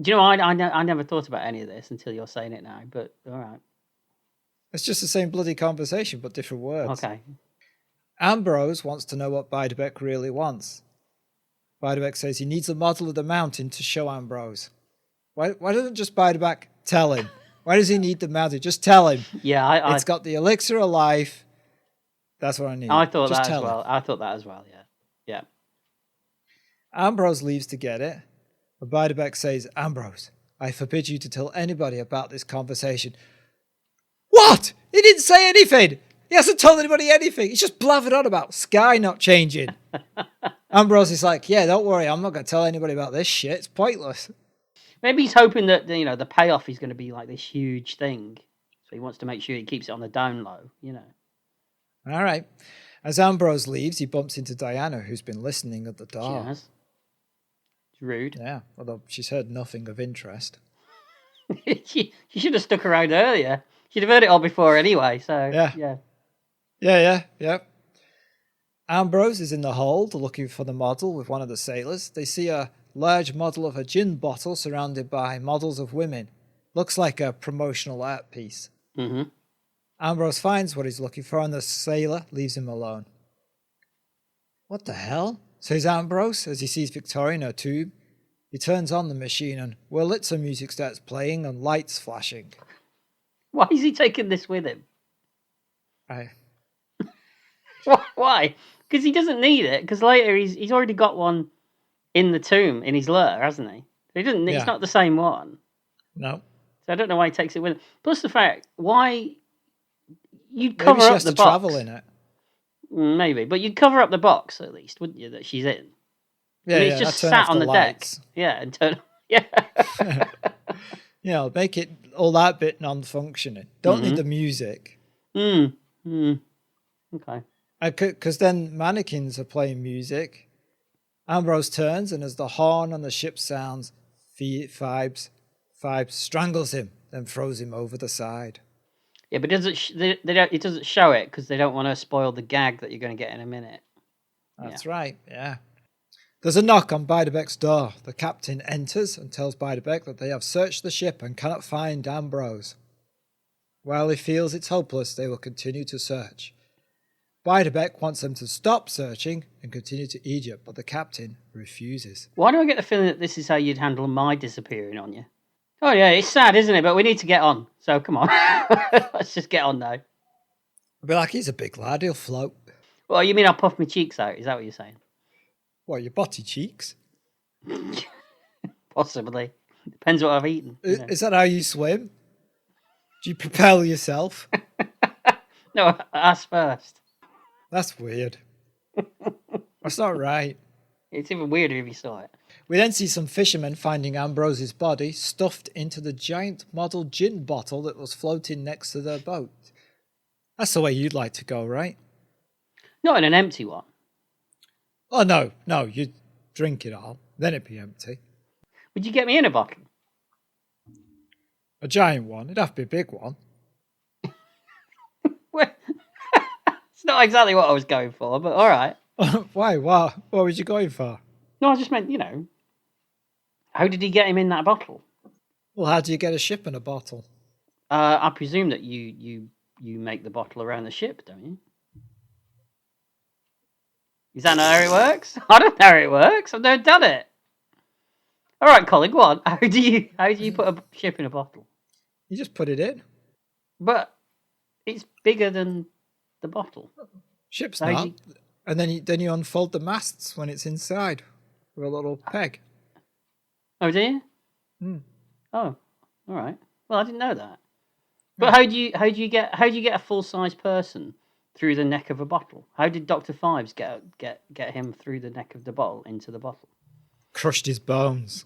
B: Do you know, I never thought about any of this until you're saying it now, but all right.
A: It's just the same bloody conversation, but different words.
B: Okay.
A: Ambrose wants to know what Beiderbecke really wants. Beiderbecke says he needs a model of the mountain to show Ambrose. Why doesn't just Beiderbecke tell him? Why does he need the mountain? Just tell him.
B: Yeah,
A: it's got the elixir of life. That's what I need.
B: I thought
A: just
B: that as well.
A: Him.
B: I thought that as well, yeah.
A: Ambrose leaves to get it. But Beiderbecke says, "Ambrose, I forbid you to tell anybody about this conversation." What? He didn't say anything. He hasn't told anybody anything. He's just blathered on about sky not changing. Ambrose is like, "Yeah, don't worry. I'm not going to tell anybody about this shit. It's pointless."
B: Maybe he's hoping that the payoff is going to be like this huge thing. So he wants to make sure he keeps it on the down low,
A: All right. As Ambrose leaves, he bumps into Diana, who's been listening at the door.
B: She has. It's rude.
A: Yeah, although she's heard nothing of interest.
B: she should have stuck around earlier. She'd have heard it all before anyway, so
A: Yeah. Ambrose is in the hold looking for the model with one of the sailors. They see a large model of a gin bottle surrounded by models of women. Looks like a promotional art piece.
B: Mm-hmm.
A: Ambrose finds what he's looking for and the sailor leaves him alone. "What the hell?" says Ambrose as he sees Victoria in her tube. He turns on the machine and Wurlitzer music starts playing and lights flashing.
B: Why is he taking this with him? Why? Because he doesn't need it. Because later he's already got one in the tomb in his lair, hasn't he? He doesn't. Yeah. It's not the same one.
A: No.
B: So I don't know why he takes it with him. Plus the fact why you'd cover
A: Maybe she
B: up
A: has
B: the
A: to
B: box.
A: travel in it.
B: Maybe, but you'd cover up the box at least, wouldn't you? That she's in.
A: Yeah,
B: it's just sat on the
A: lights.
B: deck. Yeah, and turn. Yeah.
A: Make it all that bit non-functioning. Don't need the music.
B: Okay.
A: Because then mannequins are playing music. Ambrose turns, and as the horn on the ship sounds, Phibes strangles him, then throws him over the side.
B: Yeah, but it doesn't show it because they don't want to spoil the gag that you're going to get in a minute.
A: That's right, yeah. There's a knock on Beiderbecke's door. The captain enters and tells Beiderbecke that they have searched the ship and cannot find Ambrose. While he feels it's hopeless, they will continue to search. Beiderbecke wants them to stop searching and continue to Egypt, but the captain refuses.
B: Why do I get the feeling that this is how you'd handle my disappearing on you? Oh yeah, it's sad, isn't it? But we need to get on. So come on, let's just get on now.
A: I'd be like, he's a big lad, he'll float.
B: Well, you mean I'll puff my cheeks out? Is that what you're saying?
A: What, your botty cheeks?
B: Possibly. Depends what I've eaten.
A: Is that how you swim? Do you propel yourself?
B: No, ass first.
A: That's weird. That's not right.
B: It's even weirder if you saw it.
A: We then see some fishermen finding Ambrose's body stuffed into the giant model gin bottle that was floating next to their boat. That's the way you'd like to go, right?
B: Not in an empty one.
A: Oh, no, you'd drink it all, then it'd be empty.
B: Would you get me in a bottle?
A: A giant one, it'd have to be a big one.
B: It's not exactly what I was going for, but all right.
A: Why? What was you going for?
B: No, I just meant, how did he get him in that bottle?
A: Well, how do you get a ship in a bottle?
B: I presume that you make the bottle around the ship, don't you? Is that not how it works? I don't know how it works. I've never done it. All right, Colin, go on. How do you put a ship in a bottle?
A: You just put it in.
B: But it's bigger than the bottle.
A: Ship's
B: So
A: not. And then you unfold the masts when it's inside with a little peg.
B: Oh, do you?
A: Hmm.
B: Oh, all right. Well, I didn't know that. But how do you get a full size person through the neck of a bottle? How did Dr. Phibes get him through the neck of the bottle into the bottle?
A: Crushed his bones.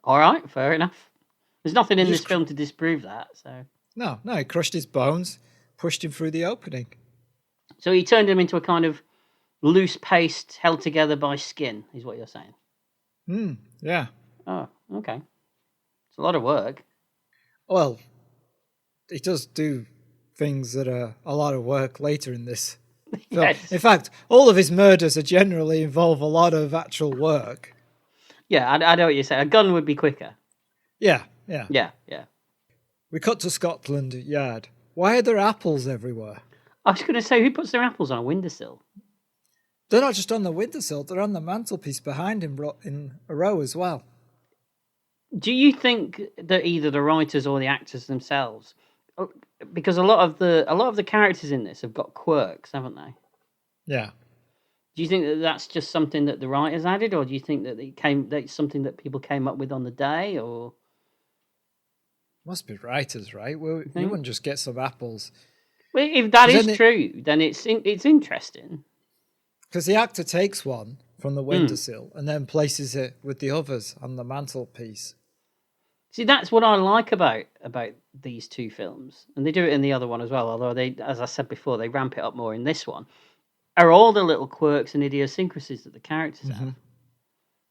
B: All right, fair enough. There's nothing in this film to disprove that. So
A: No, he crushed his bones, pushed him through the opening.
B: So he turned him into a kind of loose paste held together by skin, is what you're saying.
A: Yeah.
B: Oh, okay. It's a lot of work.
A: Well, he does do things that are a lot of work later in this film.
B: Yes.
A: In fact, all of his murders are generally involve a lot of actual work.
B: Yeah, I know what you're saying. A gun would be quicker.
A: Yeah.
B: Yeah.
A: We cut to Scotland Yard. Why are there apples everywhere?
B: I was going to say, who puts their apples on a windowsill?
A: They're not just on the windowsill, they're on the mantelpiece behind him in a row as well.
B: Do you think that either the writers or the actors themselves, because a lot of the characters in this have got quirks, haven't they?
A: Yeah.
B: Do you think that that's just something that the writers added, or do you think that that's something that people came up with on the day, or?
A: Must be writers, right? Well, you wouldn't just get some apples.
B: Well, if that is true, then it's interesting.
A: Because the actor takes one from the windowsill and then places it with the others on the mantelpiece.
B: See, that's what I like about these two films, and they do it in the other one as well. Although they, as I said before, they ramp it up more in this one. Are all the little quirks and idiosyncrasies that the characters have.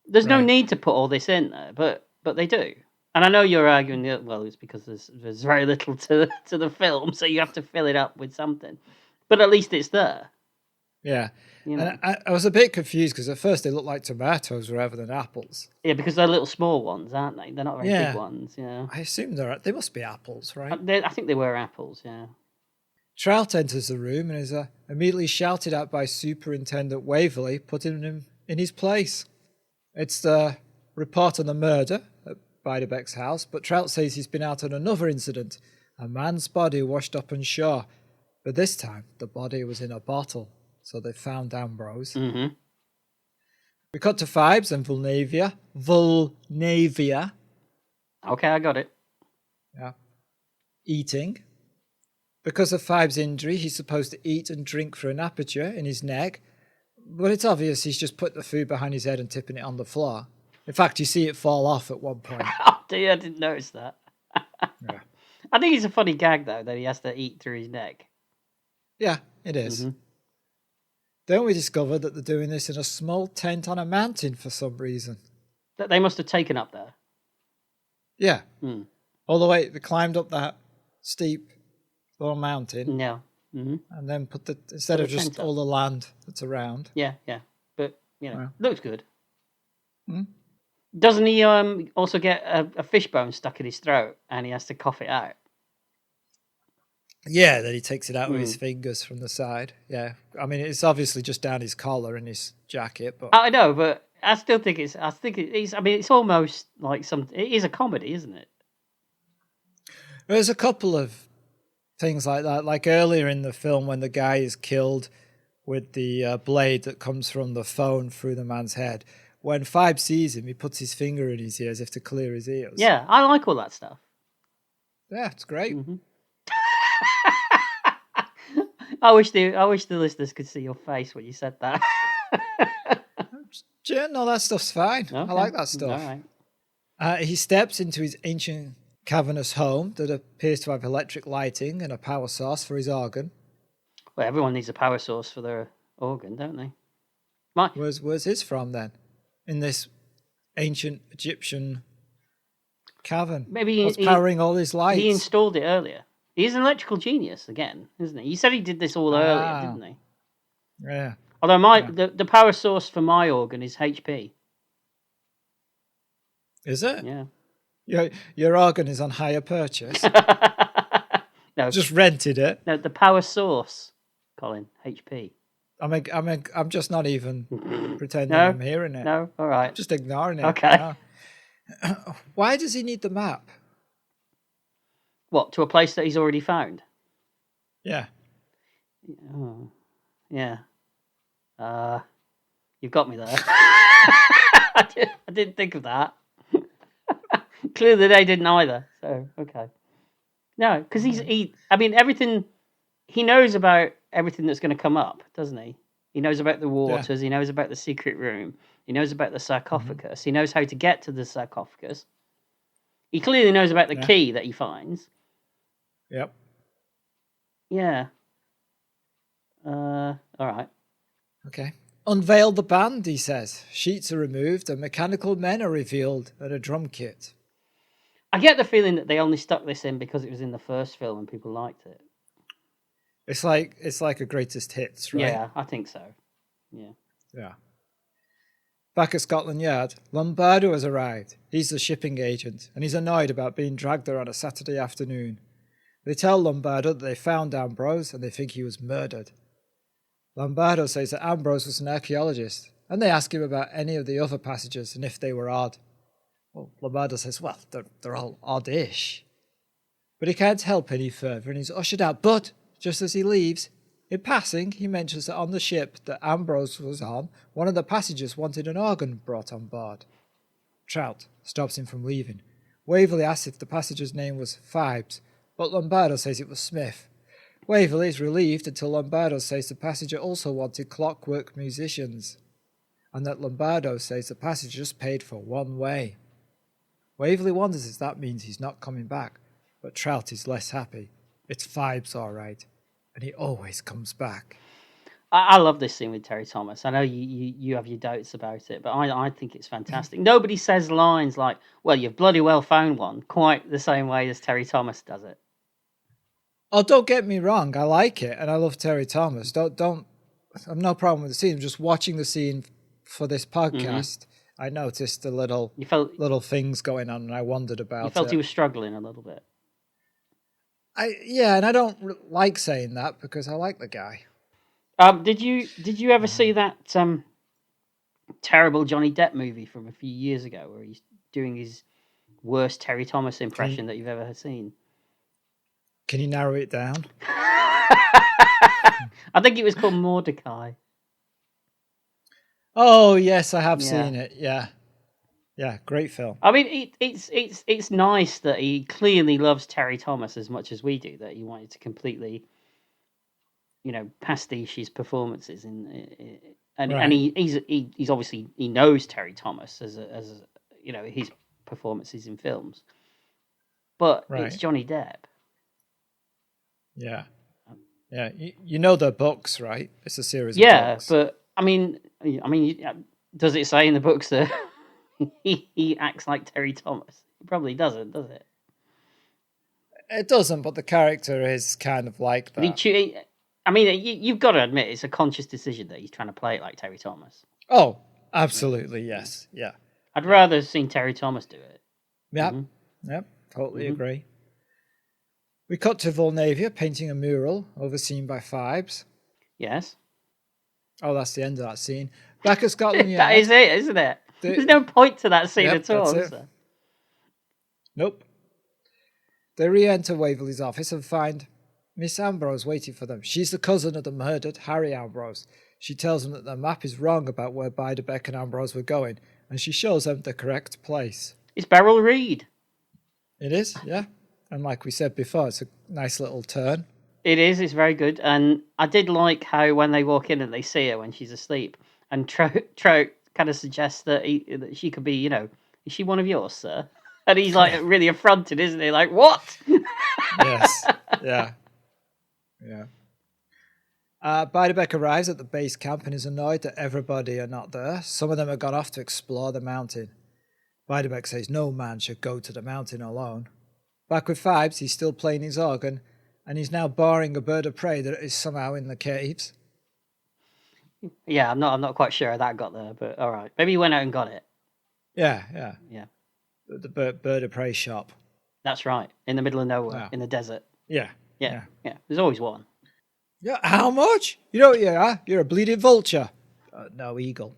B: There's no need to put all this in there, but they do. And I know you're arguing that, well, it's because there's very little to the film, so you have to fill it up with something. But at least it's there.
A: Yeah. And I was a bit confused because at first they looked like tomatoes rather than apples.
B: Yeah, because they're little small ones, aren't they? They're not very big ones, yeah.
A: I assume they must be apples, right?
B: I think they were apples, yeah.
A: Trout enters the room and is immediately shouted at by Superintendent Waverley, putting him in his place. It's the report on the murder at Beiderbecke's house, but Trout says he's been out on another incident, a man's body washed up on shore. But this time, the body was in a bottle, so they found Ambrose.
B: Mm-hmm.
A: We cut to Phibes and Vulnavia.
B: Okay, I got it.
A: Yeah. Eating. Because of Phibes' injury, he's supposed to eat and drink through an aperture in his neck, but it's obvious he's just put the food behind his head and tipping it on the floor. In fact, you see it fall off at one point.
B: Oh dear, I didn't notice that.
A: Yeah.
B: I think it's a funny gag, though, that he has to eat through his neck.
A: Yeah, it is.
B: Mm-hmm.
A: Then we discover that they're doing this in a small tent on a mountain for some reason.
B: That they must have taken up there.
A: Yeah.
B: Mm.
A: All the way, they climbed up that steep little mountain.
B: Yeah. Mm-hmm.
A: And then instead of just all the land that's around.
B: Yeah. But, looks good.
A: Hmm?
B: Doesn't he also get a fishbone stuck in his throat and he has to cough it out?
A: Yeah, then he takes it out with his fingers from the side. Yeah. I mean, it's obviously just down his collar and his jacket, but
B: I know, but I still think it's almost like it is a comedy, isn't it?
A: There's a couple of things like that. Like earlier in the film when the guy is killed with the blade that comes from the phone through the man's head. When Phibes sees him, he puts his finger in his ear as if to clear his ears.
B: Yeah, I like all that stuff.
A: Yeah, it's great.
B: Mm-hmm. I wish the listeners could see your face when you said that.
A: Yeah, no, that stuff's fine. Okay. I like that stuff.
B: All right.
A: He steps into his ancient cavernous home that appears to have electric lighting and a power source for his organ.
B: Well, everyone needs a power source for their organ, don't they?
A: Where's his from then? In this ancient Egyptian cavern.
B: Maybe
A: what's powering all his lights?
B: He installed it earlier. He's an electrical genius again, isn't he? He said he did this all earlier, didn't he?
A: Yeah.
B: Although the power source for my organ is HP.
A: Is it?
B: Yeah.
A: Your organ is on hire purchase.
B: No,
A: just rented it.
B: No, the power source, Colin, HP.
A: I'm just not even pretending I'm hearing it.
B: No, all right.
A: Just ignoring it.
B: Okay.
A: No. Why does he need the map?
B: What, to a place that he's already found?
A: Yeah.
B: Oh, yeah. You've got me there. I didn't think of that. Clearly they didn't either. So, okay. No, because everything, he knows about everything that's going to come up, doesn't he? He knows about the waters. Yeah. He knows about the secret room. He knows about the sarcophagus. He knows how to get to the sarcophagus. He clearly knows about the key that he finds.
A: Yep.
B: Yeah. All right.
A: Okay. Unveil the band, he says. Sheets are removed and mechanical men are revealed and a drum kit.
B: I get the feeling that they only stuck this in because it was in the first film and people liked it.
A: It's like a greatest hits, right?
B: Yeah, I think so. Yeah.
A: Yeah. Back at Scotland Yard, Lombardo has arrived. He's the shipping agent, and he's annoyed about being dragged there on a Saturday afternoon. They tell Lombardo that they found Ambrose and they think he was murdered. Lombardo says that Ambrose was an archaeologist, and they ask him about any of the other passengers and if they were odd. Well, Lombardo says, well, they're all oddish. But he can't help any further and he's ushered out. But just as he leaves, in passing, he mentions that on the ship that Ambrose was on, one of the passengers wanted an organ brought on board. Trout stops him from leaving. Waverley asks if the passenger's name was Phibes, but Lombardo says it was Smith. Waverley is relieved until Lombardo says the passenger also wanted clockwork musicians, and that Lombardo says the passengers paid for one way. Waverley wonders if that means he's not coming back, but Trout is less happy. It's Phibes, all right, and he always comes back.
B: I love this scene with Terry Thomas. I know you have your doubts about it, but I think it's fantastic. Nobody says lines like, well, you've bloody well found one, quite the same way as Terry Thomas does it.
A: Oh, don't get me wrong. I like it, and I love Terry Thomas. Don't. I've no problem with the scene. Just watching the scene for this podcast, I noticed the little things going on, and I wondered about it.
B: You felt he was struggling a little bit.
A: And I don't like saying that because I like the guy.
B: Did you ever see that terrible Johnny Depp movie from a few years ago where he's doing his worst Terry Thomas impression that you've ever seen?
A: Can you narrow it down?
B: I think it was called Mordecai.
A: Oh yes, I have seen it. Yeah, great film.
B: I mean, it's nice that he clearly loves Terry Thomas as much as we do. That he wanted to completely, pastiche his performances and he's obviously he knows Terry Thomas as his performances in films, but it's Johnny Depp.
A: Yeah. You know the books, right? It's a series of books.
B: Yeah, but I mean, does it say in the books that he acts like Terry Thomas? It probably doesn't, does it?
A: It doesn't, but the character is kind of like that.
B: You've got to admit it's a conscious decision that he's trying to play it like Terry Thomas.
A: Oh, absolutely, yes. Yeah.
B: I'd rather have seen Terry Thomas do it.
A: Yep, Yep, totally agree. We cut to Volnavia painting a mural overseen by Phibes.
B: Yes.
A: Oh, that's the end of that scene. Back at Scotland Yard.
B: That is it, isn't it? There's no point to that scene at all, is there?
A: Nope. They re-enter Waverley's office and find Miss Ambrose waiting for them. She's the cousin of the murdered Harry Ambrose. She tells them that the map is wrong about where Beiderbecke and Ambrose were going, and she shows them the correct place.
B: It's Beryl Reid.
A: It is, yeah. And like we said before, it's a nice little turn.
B: It is. It's very good. And I did like how when they walk in and they see her when she's asleep, and Trout kind of suggests that she could be, you know, is she one of yours, sir? And he's like really affronted, isn't he? Like, what?
A: Yes. Yeah. Yeah. Beiderbecke arrives at the base camp and is annoyed that everybody are not there. Some of them have gone off to explore the mountain. Beiderbecke says no man should go to the mountain alone. Back with Phibes, he's still playing his organ, and he's now barring a bird of prey that is somehow in the caves.
B: Yeah, I'm not quite sure how that got there, but all right. Maybe he went out and got it.
A: Yeah.
B: Yeah.
A: The bird of prey shop.
B: That's right. In the middle of nowhere, in the desert.
A: Yeah.
B: Yeah. There's always one.
A: Yeah, how much? You know what you are? You're a bleeding vulture. No, eagle.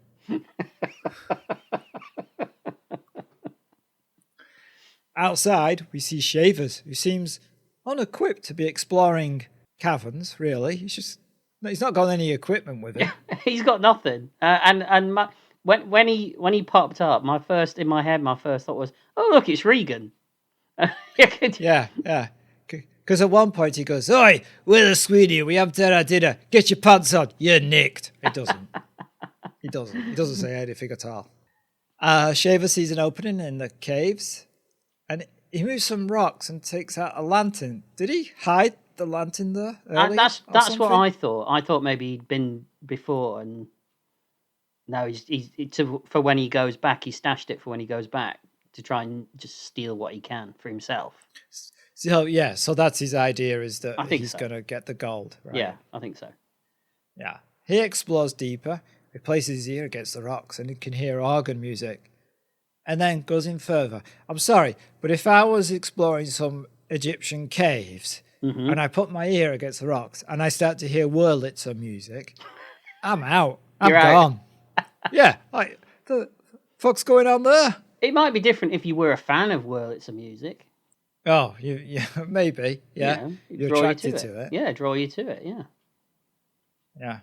A: Outside, we see Shavers, who seems unequipped to be exploring caverns, really. He's not got any equipment with him.
B: He's got nothing. When he popped up, my first thought was, oh, look, it's Regan.
A: Yeah. Because at one point he goes, oi, we're the Swede, we haven't had our dinner. Get your pants on. You're nicked. He doesn't. He doesn't say anything at all. Shaver sees an opening in the caves, and he moves some rocks and takes out a lantern. Did he hide the lantern there earlier?
B: That's what I thought. I thought maybe he'd been before, and now he's for when he goes back. He stashed it for when he goes back to try and just steal what he can for himself.
A: So that's his idea, is that he's going to get the gold. Right?
B: Yeah, I think so.
A: Yeah. He explores deeper. He places his ear against the rocks and he can hear organ music. And then goes in further. I'm sorry, but if I was exploring some Egyptian caves and I put my ear against the rocks and I start to hear Wurlitzer music, I'm out. I'm gone. Yeah. The fuck's going on there?
B: It might be different if you were a fan of Wurlitzer music.
A: Oh, yeah, maybe. Yeah. You're attracted to it.
B: Yeah, draw you to it, yeah.
A: Yeah.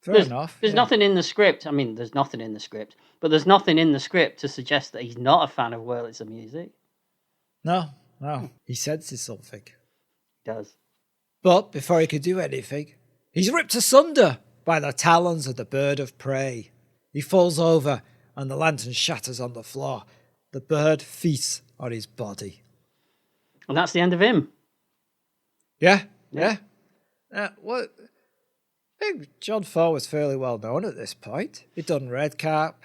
A: Fair enough.
B: There's nothing in the script. I mean, there's nothing in the script, but there's nothing in the script to suggest that he's not a fan of Wurlitzer music.
A: No. He senses something.
B: He does.
A: But before he could do anything, he's ripped asunder by the talons of the bird of prey. He falls over and the lantern shatters on the floor. The bird feasts on his body.
B: And that's the end of him.
A: Yeah. What? I think John Ford was fairly well known at this point. He'd done Redcap.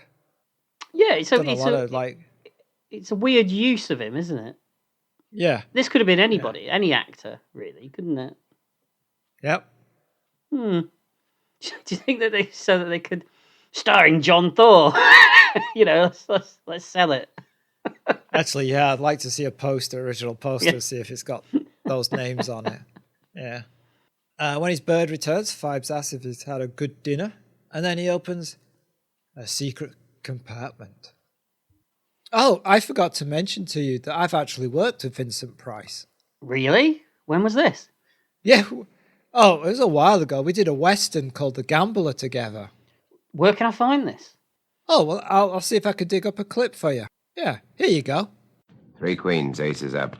B: Yeah, it's a weird use of him, isn't it?
A: Yeah.
B: This could have been anybody, any actor, really, couldn't it?
A: Yep.
B: Do you think that they could, starring John Thor? Let's sell it.
A: Actually, yeah, I'd like to see original poster, see if it's got those names on it. Yeah. When his bird returns, Phibes asks if he's had a good dinner, and then he opens a secret compartment. Oh, I forgot to mention to you that I've actually worked with Vincent Price.
B: Really? When was this?
A: Yeah. Oh, it was a while ago. We did a Western called The Gambler together.
B: Where can I find this?
A: Oh, well, I'll see if I can dig up a clip for you. Yeah, here you go.
C: 3 queens, aces up.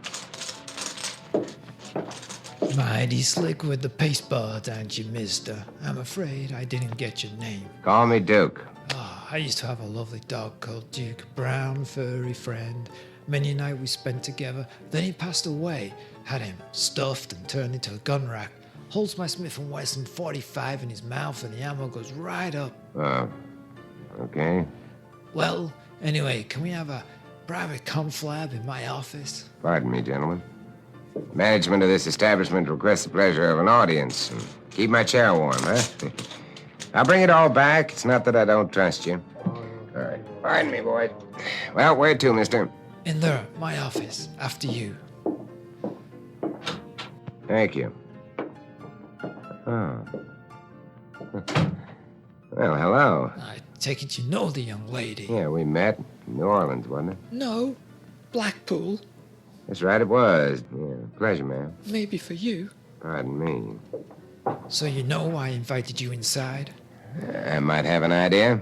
A: Mighty slick with the pasteboard, aren't you, mister? I'm afraid I didn't get your name.
C: Call me Duke.
A: Oh, I used to have a lovely dog called Duke, brown, furry friend. Many a night we spent together. Then he passed away. Had him stuffed and turned into a gun rack. Holds my Smith & Wesson 45 in his mouth and the ammo goes right up.
C: Okay.
A: Well, anyway, can we have a private conflab in my office?
C: Pardon me, gentlemen. Management of this establishment requests the pleasure of an audience. Keep my chair warm, huh? I'll bring it all back. It's not that I don't trust you. All right. Pardon me, boys. Well, where to, mister?
A: In there, my office, after you.
C: Thank you. Oh. Well, hello.
A: I take it you know the young lady.
C: Yeah, we met in New Orleans, wasn't it?
A: No, Blackpool.
C: That's right, it was. Yeah, pleasure, ma'am.
A: Maybe for you.
C: Pardon me.
A: So you know I invited you inside?
C: I might have an idea.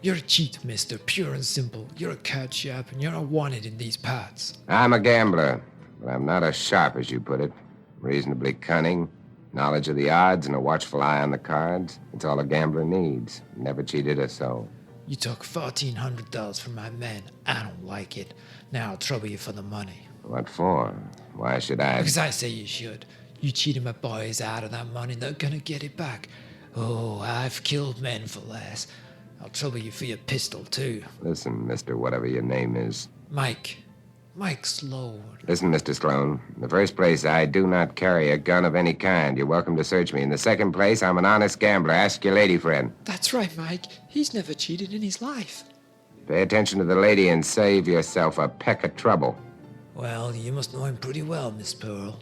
A: You're a cheat, mister, pure and simple. You're a cad chap, and you're not wanted in these parts.
C: I'm a gambler, but I'm not as sharp as you put it. Reasonably cunning, knowledge of the odds, and a watchful eye on the cards. It's all a gambler needs. Never cheated a soul.
A: You took $1,400 from my men. I don't like it. Now I'll trouble you for the money.
C: What for? Why should I?
A: Because I say you should. You cheated my boys out of that money, and they're gonna get it back. Oh, I've killed men for less. I'll trouble you for your pistol, too.
C: Listen, mister, whatever your name is.
A: Mike. Mike Sloan.
C: Listen, Mr. Sloan. In the first place, I do not carry a gun of any kind. You're welcome to search me. In the second place, I'm an honest gambler. Ask your lady friend.
A: That's right, Mike. He's never cheated in his life.
C: Pay attention to the lady and save yourself a peck of trouble.
A: Well, you must know him pretty well, Miss Pearl.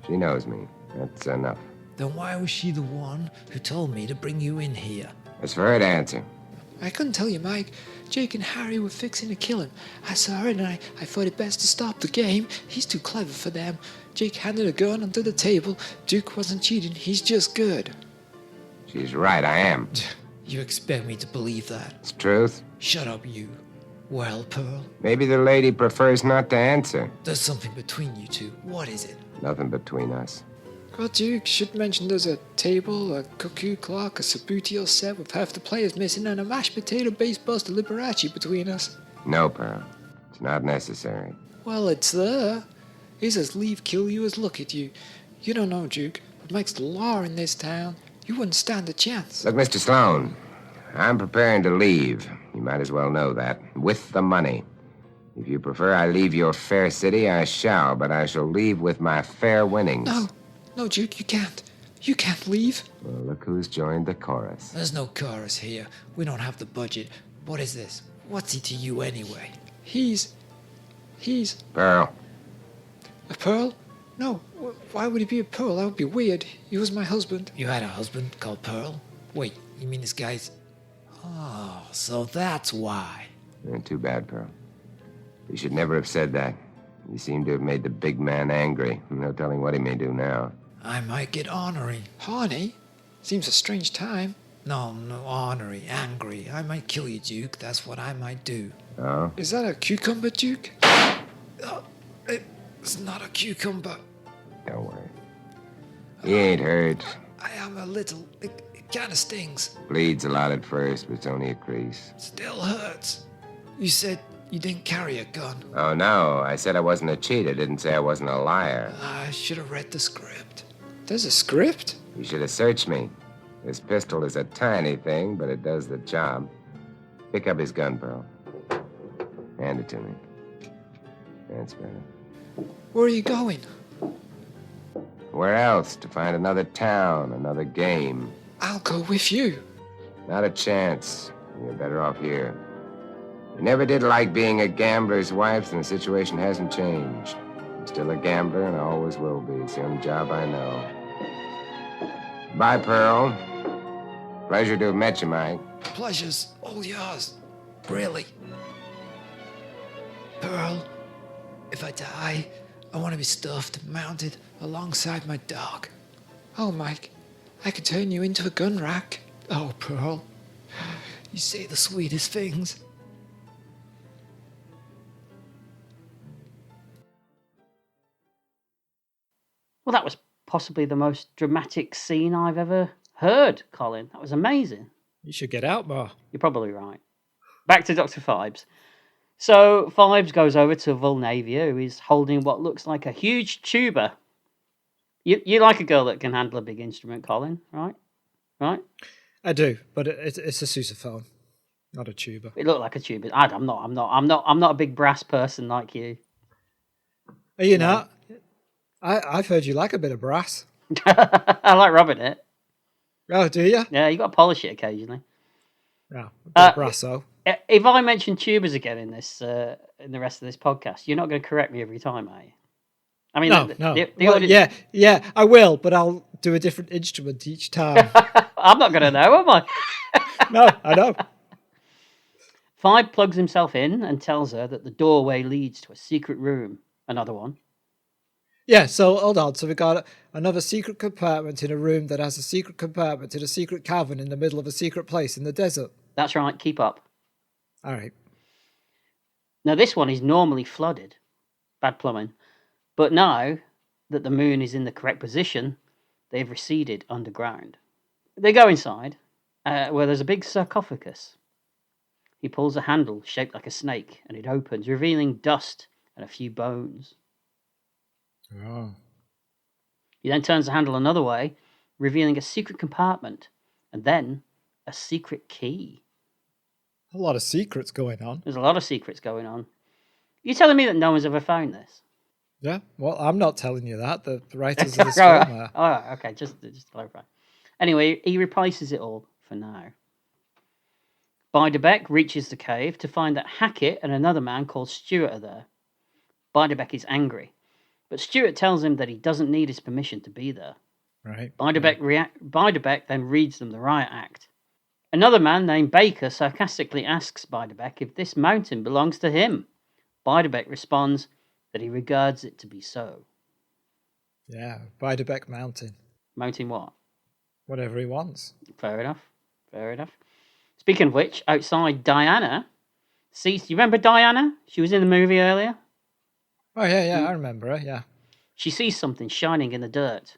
C: She knows me. That's enough.
A: Then why was she the one who told me to bring you in here?
C: It's for her to answer.
A: I couldn't tell you, Mike. Jake and Harry were fixing to kill him. I saw it and I thought it best to stop the game. He's too clever for them. Jake handed a gun onto the table. Duke wasn't cheating. He's just good.
C: She's right, I am.
A: You expect me to believe that?
C: It's truth.
A: Shut up, you. Well, Pearl,
C: Maybe the lady prefers not to answer.
A: there's something between you two. What is it?
C: Nothing between us.
A: Well, Duke, should mention there's a table, a cuckoo clock, a Sabutio set with half the players missing, and a mashed potato-based Buster Liberace between us.
C: No, Pearl. It's not necessary.
A: Well, it's there. He's as leave kill you as look at you. You don't know, Duke, what makes the law in this town. You wouldn't stand a chance.
C: Look, Mr. Sloan, I'm preparing to leave. You might as well know that. With the money. If you prefer I leave your fair city, I shall, but I shall leave with my fair winnings.
A: No, Duke, you can't. You can't leave.
C: Well, look who's joined the chorus.
A: There's no chorus here. We don't have the budget. What is this? What's he to you anyway? He's
C: Pearl.
A: a pearl? No, why would he be a pearl? That would be weird. He was my husband. You had a husband called Pearl? Wait, you mean this guy's... Oh, so that's why.
C: Too bad, Pearl. You should never have said that. You seem to have made the big man angry. No telling what he may do now.
A: I might get ornery. Horny? Seems a strange time. No, ornery, angry. I might kill you, Duke. That's what I might do.
C: Oh?
A: Is that a cucumber, Duke? It's not a cucumber.
C: Don't worry. He ain't hurt.
A: I am a little... It kind of stings.
C: Bleeds a lot at first, but it's only a crease.
A: Still hurts. You said you didn't carry a gun.
C: Oh, no. I said I wasn't a cheat. I didn't say I wasn't a liar.
A: I should have read the script. There's a script?
C: You should have searched me. This pistol is a tiny thing, but it does the job. Pick up his gun, Pearl. Hand it to me. That's better.
A: Where are you going?
C: Where else? To find another town, another game.
A: I'll go with you.
C: Not a chance. You're better off here. You never did like being a gambler's wife, and the situation hasn't changed. I'm still a gambler, and I always will be. It's the only job I know. Bye, Pearl. Pleasure to have met you, Mike.
A: Pleasure's all yours. Really. Pearl, if I die, I want to be stuffed and mounted alongside my dog. Oh, Mike, I could turn you into a gun rack. Oh, Pearl, you say the sweetest things.
B: Well, that was possibly the most dramatic scene I've ever heard, Colin. That was amazing.
A: You should get out more.
B: You're probably right. Back to Dr. Phibes. So Phibes goes over to Vulnavia, who is holding what looks like a huge tuba. You like a girl that can handle a big instrument, Colin, right? Right?
A: I do, but it's a sousaphone, not a tuba.
B: It looked like a tuba. I'm not a big brass person like you.
A: Are you not? I've heard you like a bit of brass.
B: I like rubbing it.
A: Oh, do you?
B: Yeah, you got to polish it occasionally.
A: Yeah, a bit of brass, though.
B: If I mention tubas again in this, in the rest of this podcast, you're not going to correct me every time, are you? I mean,
A: no. Yeah, I will, but I'll do a different instrument each time.
B: I'm not going to know, am I?
A: No, I know.
B: Phibe plugs himself in and tells her that the doorway leads to a secret room. Another one.
A: Yeah, so hold on. So we got another secret compartment in a room that has a secret compartment in a secret cavern in the middle of a secret place in the desert.
B: That's right, keep up.
A: All right.
B: Now, this one is normally flooded. Bad plumbing. But now that the moon is in the correct position, they've receded underground. They go inside, where there's a big sarcophagus. He pulls a handle shaped like a snake, and it opens, revealing dust and a few bones.
A: Oh.
B: He then turns the handle another way, revealing a secret compartment, and then a secret key.
A: A lot of secrets going on.
B: There's a lot of secrets going on. You're telling me that no one's ever found this?
A: Yeah, well, I'm not telling you that. The writers of this film are.
B: Oh, okay, just to clarify. Anyway, he replaces it all for now. Beiderbecke reaches the cave to find that Hackett and another man called Stuart are there. Beiderbecke is angry, but Stuart tells him that he doesn't need his permission to be there.
A: Right.
B: Beiderbecke then reads them the riot act. Another man named Baker sarcastically asks Beiderbecke if this mountain belongs to him. Beiderbecke responds that he regards it to be so.
A: Yeah, Beiderbecke Mountain.
B: Mountain what?
A: Whatever he wants.
B: Fair enough. Speaking of which, outside Diana sees... Do you remember Diana? She was in the movie earlier.
A: Oh, yeah, I remember her, yeah.
B: She sees something shining in the dirt.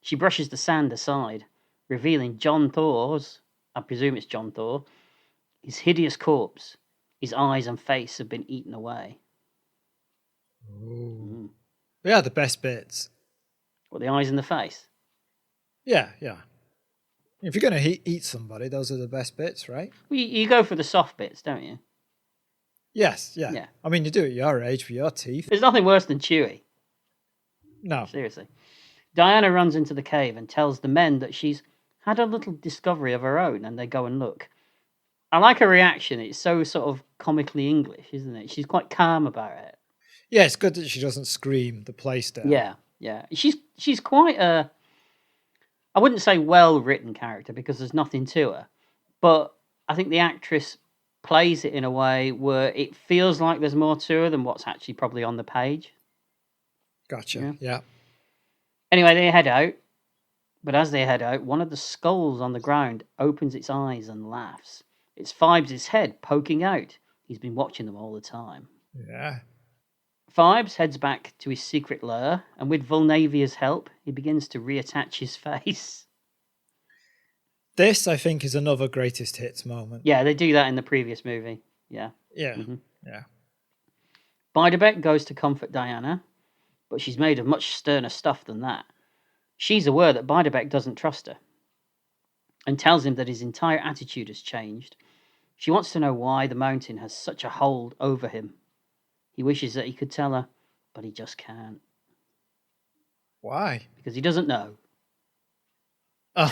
B: She brushes the sand aside, revealing John Thor's, I presume it's John Thor, his hideous corpse. His eyes and face have been eaten away.
A: Ooh. Yeah, the best bits.
B: What, the eyes and the face?
A: Yeah. If you're going to eat somebody, those are the best bits, right?
B: Well, you go for the soft bits, don't you?
A: Yes, yeah. I mean, you do at your age for your teeth.
B: There's nothing worse than Chewie.
A: No.
B: Seriously. Diana runs into the cave and tells the men that she's had a little discovery of her own, and they go and look. I like her reaction. It's so sort of comically English, isn't it? She's quite calm about it.
A: Yeah, it's good that she doesn't scream the place down.
B: Yeah. She's quite a... I wouldn't say well-written character because there's nothing to her, but I think the actress plays it in a way where it feels like there's more to her than what's actually probably on the page.
A: Gotcha, yeah.
B: Anyway, they head out, but as they head out, one of the skulls on the ground opens its eyes and laughs. It's Phibes' head poking out. He's been watching them all the time.
A: Yeah.
B: Phibes heads back to his secret lair, and with Vulnavia's help, he begins to reattach his face.
A: This, I think, is another greatest hits moment.
B: Yeah, they do that in the previous movie. Yeah.
A: Yeah.
B: Mm-hmm.
A: Yeah.
B: Beiderbecke goes to comfort Diana, but she's made of much sterner stuff than that. She's aware that Beiderbecke doesn't trust her and tells him that his entire attitude has changed. She wants to know why the mountain has such a hold over him. He wishes that he could tell her, but he just can't.
A: Why?
B: Because he doesn't know.
A: Oh,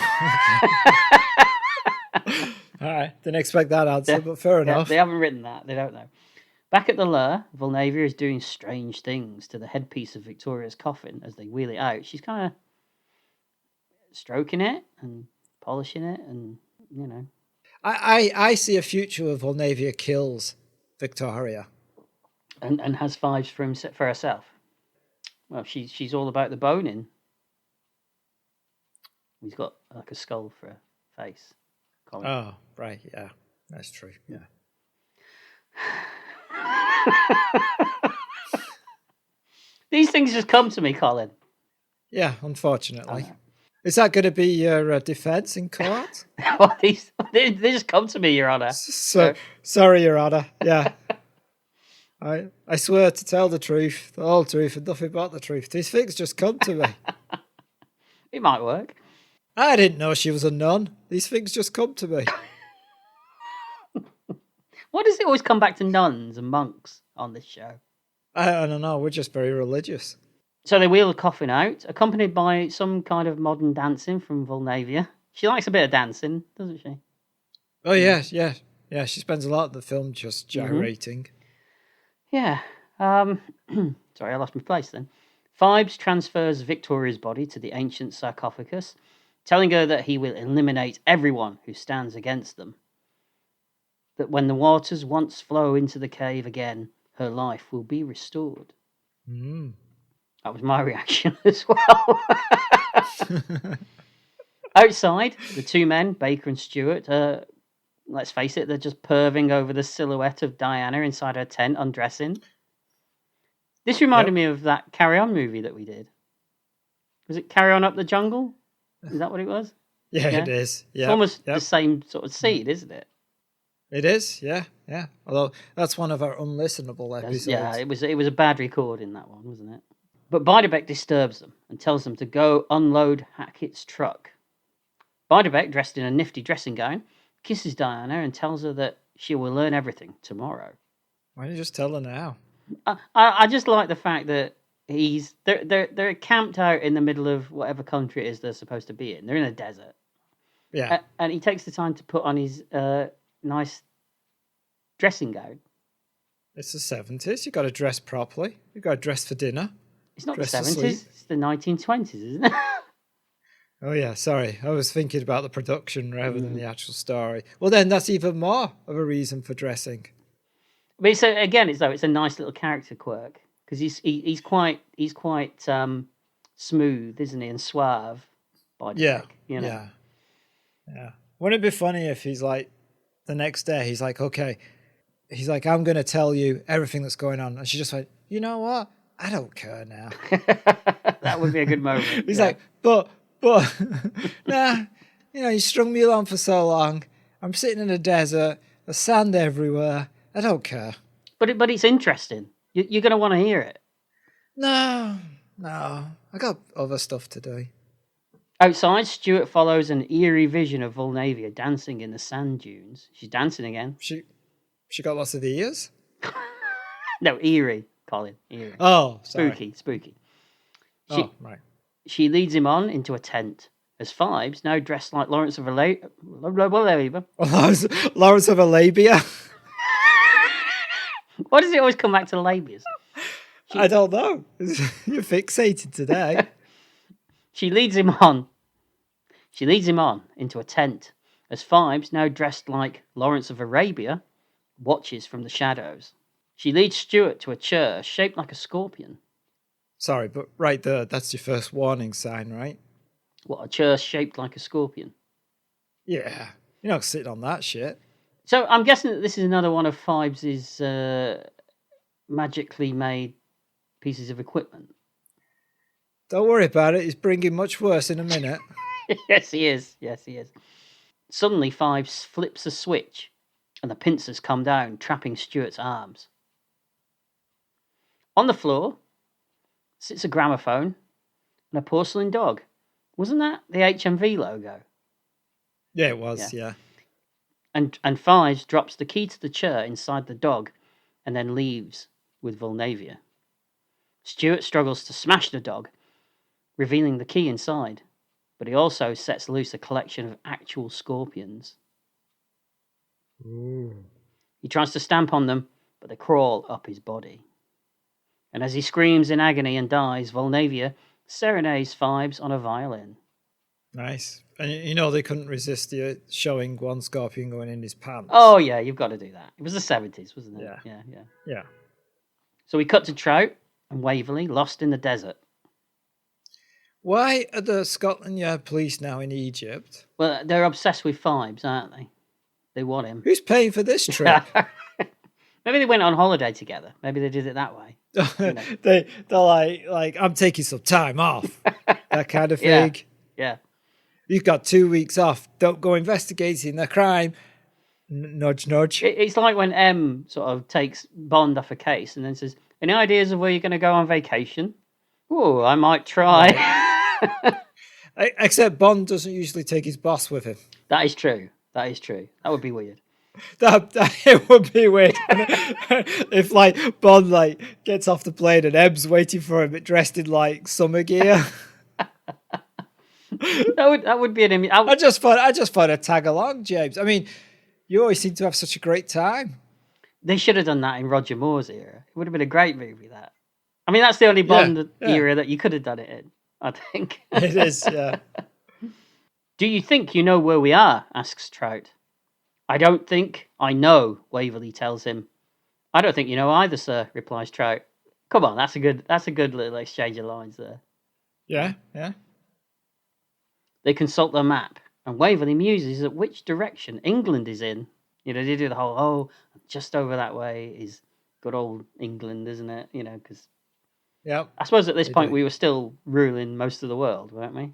A: okay. All right. Didn't expect that answer, but fair enough.
B: They haven't written that. They don't know. Back at the lair, Vulnavia is doing strange things to the headpiece of Victoria's coffin as they wheel it out. She's kind of stroking it and polishing it and, you know.
A: I see a future where Vulnavia kills Victoria.
B: And has Phibes for herself. Well, she's all about the boning. He's got like a skull for a face. Colin.
A: Oh, right, yeah. That's true, yeah.
B: These things just come to me, Colin.
A: Yeah, unfortunately. Is that going to be your defence in court?
B: Well, they just come to me, Your Honour.
A: Sorry, Your Honour. Yeah. I swear to tell the truth, the whole truth, and nothing but the truth. These things just come to me.
B: It might work.
A: I didn't know she was a nun. These things just come to me.
B: Why does it always come back to nuns and monks on this show?
A: I don't know. We're just very religious.
B: So they wheel the coffin out, accompanied by some kind of modern dancing from Vulnavia. She likes a bit of dancing, doesn't she?
A: Oh, yeah. Yeah, she spends a lot of the film just gyrating.
B: Yeah. Sorry, I lost my place then. Phibes transfers Victoria's body to the ancient sarcophagus, telling her that he will eliminate everyone who stands against them. That when the waters once flow into the cave again, her life will be restored. That was my reaction as well. Outside, the two men, Baker and Stewart, let's face it, they're just perving over the silhouette of Diana inside her tent, undressing. This reminded me of that Carry On movie that we did. Was it Carry On Up the Jungle? Is that what it was?
A: Yeah, it is. Yeah,
B: it's almost the same sort of scene, isn't it?
A: It is. Yeah. Although that's one of our unlistenable episodes.
B: Yeah, it was a bad recording, that one, wasn't it? But Beiderbecke disturbs them and tells them to go unload Hackett's truck. Beiderbecke, dressed in a nifty dressing gown, kisses Diana and tells her that she will learn everything tomorrow.
A: Why don't you just tell her now?
B: I just like the fact that they're camped out in the middle of whatever country it is they're supposed to be in. They're in a desert.
A: Yeah.
B: And he takes the time to put on his nice dressing gown.
A: It's the 70s. You got to dress properly. You got to dress for dinner.
B: It's not the 70s. It's the 1920s, isn't it?
A: Oh, yeah. Sorry. I was thinking about the production rather than the actual story. Well, then that's even more of a reason for dressing.
B: But it's a nice little character quirk because he's quite smooth, isn't he, and suave.
A: Yeah. Wouldn't it be funny if he's like the next day he's like, okay, he's like, I'm going to tell you everything that's going on, and she just went, you know what? I don't care now.
B: That would be a good moment.
A: He's like, but, nah, you strung me along for so long. I'm sitting in a desert, there's sand everywhere. I don't care.
B: But it's interesting. You're going to want to hear it.
A: No. I got other stuff to do.
B: Outside, Stuart follows an eerie vision of Volnavia dancing in the sand dunes. She's dancing again.
A: She got lots of ears?
B: No, eerie, Colin. Eerie.
A: Oh, sorry.
B: Spooky.
A: Right.
B: She leads him on into a tent as Phibes, now dressed like Lawrence of Arabia.
A: Lawrence of Arabia?
B: Why does it always come back to labias?
A: I don't know. You're fixated today.
B: She leads him on into a tent as Phibes, now dressed like Lawrence of Arabia, watches from the shadows. She leads Stuart to a chair shaped like a scorpion.
A: Sorry, but right there, that's your first warning sign, right?
B: What, a chair shaped like a scorpion?
A: Yeah. You're not sitting on that shit.
B: So I'm guessing that this is another one of Phibes' magically made pieces of equipment.
A: Don't worry about it. He's bringing much worse in a minute.
B: Yes, he is. Suddenly, Phibes flips a switch and the pincers come down, trapping Stuart's arms. On the floor sits a gramophone and a porcelain dog. Wasn't that the HMV logo?
A: Yeah, it was, yeah.
B: And Phibes drops the key to the chair inside the dog and then leaves with Volnavia. Stuart struggles to smash the dog, revealing the key inside, but he also sets loose a collection of actual scorpions.
A: Ooh.
B: He tries to stamp on them, but they crawl up his body. And as he screams in agony and dies, Volnavia serenades Phibes on a violin.
A: Nice. And they couldn't resist you showing one scorpion going in his pants.
B: Oh, yeah, you've got to do that. It was the 70s, wasn't it?
A: Yeah.
B: So we cut to Trout and Waverley, lost in the desert.
A: Why are the Scotland Yard police now in Egypt?
B: Well, they're obsessed with Phibes, aren't they? They want him.
A: Who's paying for this trip?
B: Maybe they went on holiday together. Maybe they did it that way.
A: They're like, I'm taking some time off. That kind of thing.
B: Yeah.
A: You've got 2 weeks off. Don't go investigating the crime. Nudge, nudge.
B: It's like when M sort of takes Bond off a case and then says, any ideas of where you're going to go on vacation? Oh, I might try.
A: Except Bond doesn't usually take his boss with him.
B: That is true. That would be weird.
A: It would be weird if Bond gets off the plane and M's waiting for him dressed in summer gear.
B: That would be an.
A: I just thought I'd tag along, James. I mean, you always seem to have such a great time.
B: They should have done that in Roger Moore's era. It would have been a great movie. That. I mean, that's the only Bond era that you could have done it in, I think.
A: It is, yeah.
B: Do you think you know where we are? Asks Trout. I don't think I know, Waverley tells him. I don't think you know either, sir, replies Trout. Come on, that's a good little exchange of lines there.
A: Yeah.
B: They consult their map, and Waverley muses at which direction England is in. You know, they do the whole, just over that way is good old England, isn't it? You know, because I suppose at this point we were still ruling most of the world, weren't we?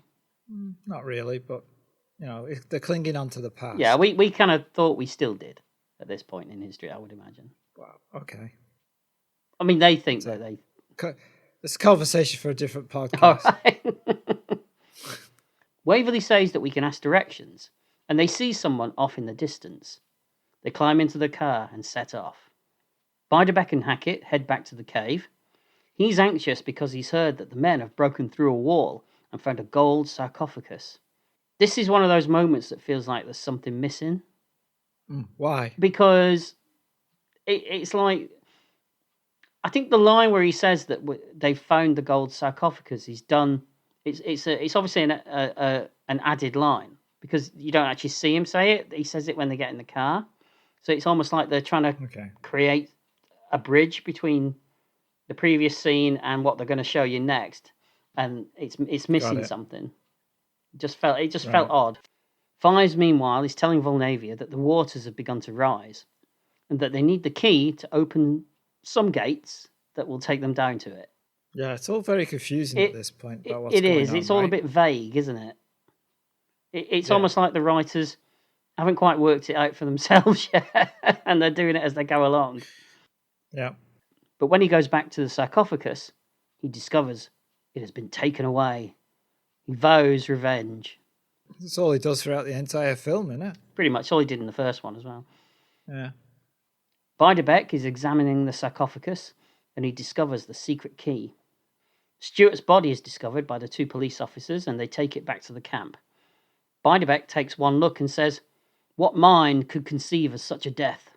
A: Not really, but they're clinging on to the past.
B: Yeah, we kind of thought we still did at this point in history, I would imagine.
A: Wow. Okay.
B: I mean, they think that they.
A: It's a conversation for a different podcast.
B: All right. Waverley says that we can ask directions, and they see someone off in the distance. They climb into the car and set off. Beiderbecke and Hackett head back to the cave. He's anxious because he's heard that the men have broken through a wall and found a gold sarcophagus. This is one of those moments that feels like there's something missing.
A: Why?
B: Because it's like, I think the line where he says that they've found the gold sarcophagus, he's done. It's obviously an added line because you don't actually see him say it. He says it when they get in the car, so it's almost like they're trying to create a bridge between the previous scene and what they're going to show you next, and it's missing something. It just felt odd. Phibes, meanwhile, is telling Volnavia that the waters have begun to rise, and that they need the key to open some gates that will take them down to it.
A: Yeah, it's all very confusing at this point. About what's
B: it
A: going
B: is.
A: on,
B: It's all a bit vague, isn't it? It's almost like the writers haven't quite worked it out for themselves yet, and they're doing it as they go along.
A: Yeah.
B: But when he goes back to the sarcophagus, he discovers it has been taken away. He vows revenge.
A: That's all he does throughout the entire film, isn't it?
B: Pretty much all he did in the first one as well.
A: Yeah.
B: Beiderbecke is examining the sarcophagus, and he discovers the secret key. Stuart's body is discovered by the two police officers, and they take it back to the camp. Beiderbecke takes one look and says, "What mind could conceive of such a death?"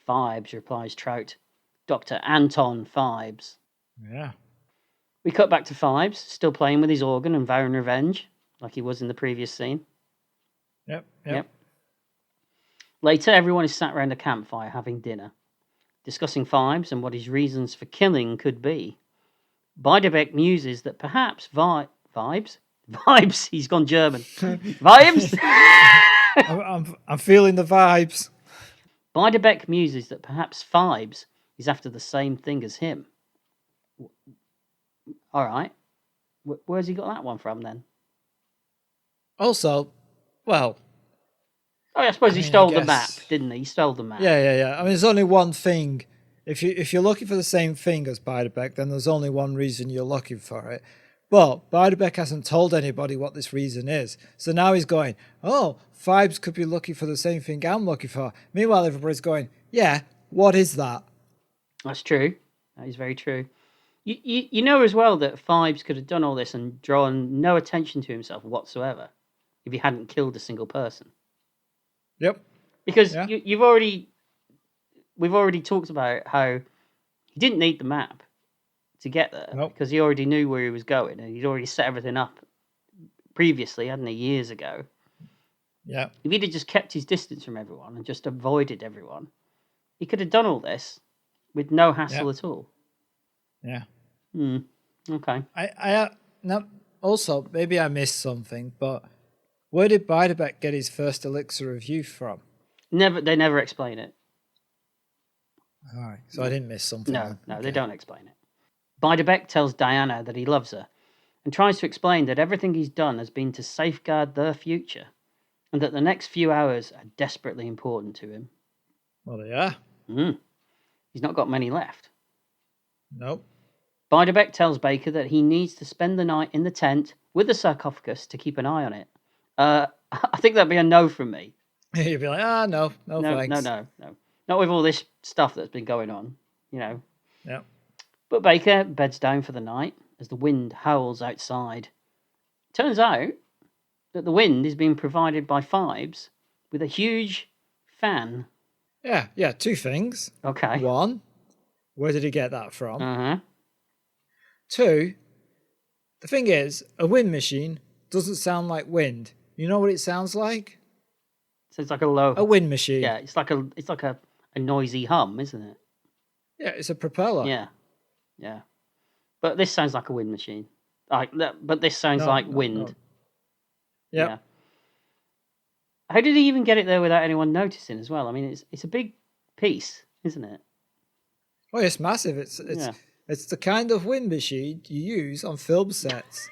B: "Phibes," replies Trout. "Dr. Anton Phibes."
A: Yeah.
B: We cut back to Phibes, still playing with his organ and vowing revenge, like he was in the previous scene.
A: Yep.
B: Later, everyone is sat around a campfire having dinner, discussing Phibes and what his reasons for killing could be. Beiderbecke muses that perhaps Vibes? He's gone German. Vibes?
A: I'm feeling the vibes.
B: Beiderbecke muses that perhaps Phibes is after the same thing as him. All right. Where's he got that one from then?
A: Also, well...
B: I suppose he stole the map, didn't he? He stole the map.
A: Yeah. I mean, there's only one thing. If you're looking for the same thing as Beiderbecke, then there's only one reason you're looking for it. But Beiderbecke hasn't told anybody what this reason is. So now he's going, Phibes could be looking for the same thing I'm looking for. Meanwhile, everybody's going, yeah, what is that?
B: That's true. That is very true. You know as well that Phibes could have done all this and drawn no attention to himself whatsoever if he hadn't killed a single person.
A: Yep.
B: Because we've already talked about how he didn't need the map to get there because he already knew where he was going and he'd already set everything up previously, hadn't he, years ago?
A: Yeah.
B: If he'd have just kept his distance from everyone and just avoided everyone, he could have done all this with no hassle at all.
A: Yeah.
B: Okay.
A: Also, maybe I missed something, but where did Beiderbecke get his first elixir of youth from?
B: They never explain it.
A: All right, so I didn't miss something.
B: No, they don't explain it. Beiderbecke tells Diana that he loves her and tries to explain that everything he's done has been to safeguard their future and that the next few hours are desperately important to him.
A: Well, they are.
B: He's not got many left.
A: Nope.
B: Beiderbecke tells Baker that he needs to spend the night in the tent with the sarcophagus to keep an eye on it. I think that'd be a no from me.
A: You'd be like, no, thanks.
B: No. Not with all this stuff that's been going on, you know.
A: Yeah.
B: But Baker beds down for the night as the wind howls outside. Turns out that the wind is being provided by Phibes with a huge fan.
A: Yeah, two things.
B: Okay.
A: One, where did he get that from?
B: Uh-huh.
A: Two, the thing is, a wind machine doesn't sound like wind. You know what it sounds like?
B: So it's like a
A: wind machine.
B: Yeah, it's like a noisy hum, isn't it?
A: Yeah, it's a propeller.
B: Yeah. But this sounds like a wind machine. But this sounds like wind.
A: No. Yep.
B: Yeah. How did he even get it there without anyone noticing as well? I mean, it's a big piece, isn't it?
A: Oh, it's massive. It's the kind of wind machine you use on film sets.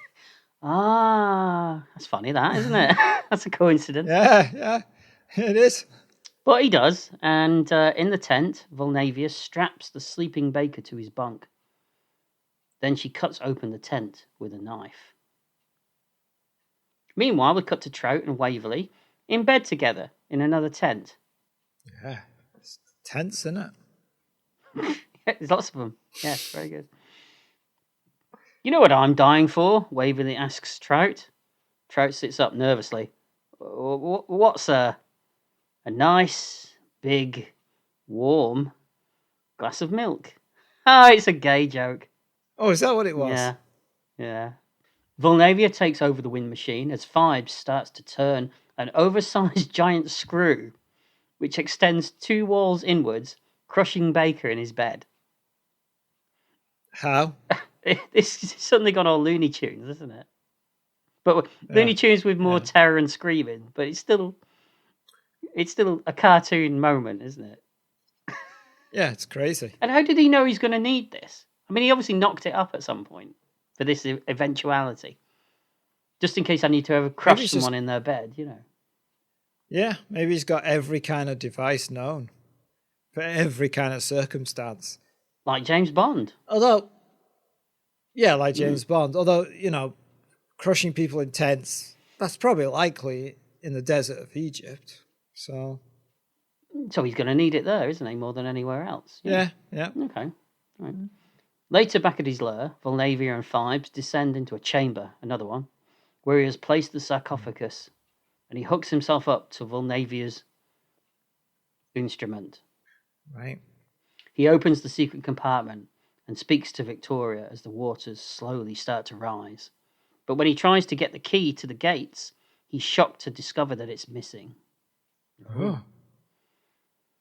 B: That's funny, that, isn't it? That's a coincidence.
A: Yeah, it is.
B: But he does, and in the tent, Volnavia straps the sleeping baker to his bunk. Then she cuts open the tent with a knife. Meanwhile, we cut to Trout and Waverley in bed together in another tent.
A: Yeah, it's tense, isn't it?
B: There's lots of them. Yes, very good. You know what I'm dying for? Waverley asks Trout. Trout sits up nervously. What's a nice, big, warm glass of milk? Oh, it's a gay joke.
A: Oh, is that what it was?
B: Yeah. Volnavia takes over the wind machine as Phibes starts to turn an oversized giant screw, which extends 2 walls inwards, crushing Baker in his bed.
A: How?
B: It's suddenly gone all Looney Tunes, isn't it? But Looney Tunes with more terror and screaming, but it's still a cartoon moment, isn't it?
A: Yeah, it's crazy.
B: And how did he know he's going to need this? I mean, he obviously knocked it up at some point for this eventuality. Just in case I need to ever crush someone in their bed, you know.
A: Yeah, maybe he's got every kind of device known for every kind of circumstance.
B: Like James Bond.
A: Like James Bond. Although, crushing people in tents, that's probably likely in the desert of Egypt. So
B: he's going to need it there, isn't he, more than anywhere else?
A: Yeah.
B: Okay. Right. Later, back at his lair, Volnavia and Phibes descend into a chamber, another one, where he has placed the sarcophagus, and he hooks himself up to Volnavia's instrument.
A: Right.
B: He opens the secret compartment and speaks to Victoria as the waters slowly start to rise. But when he tries to get the key to the gates, he's shocked to discover that it's missing.
A: Oh.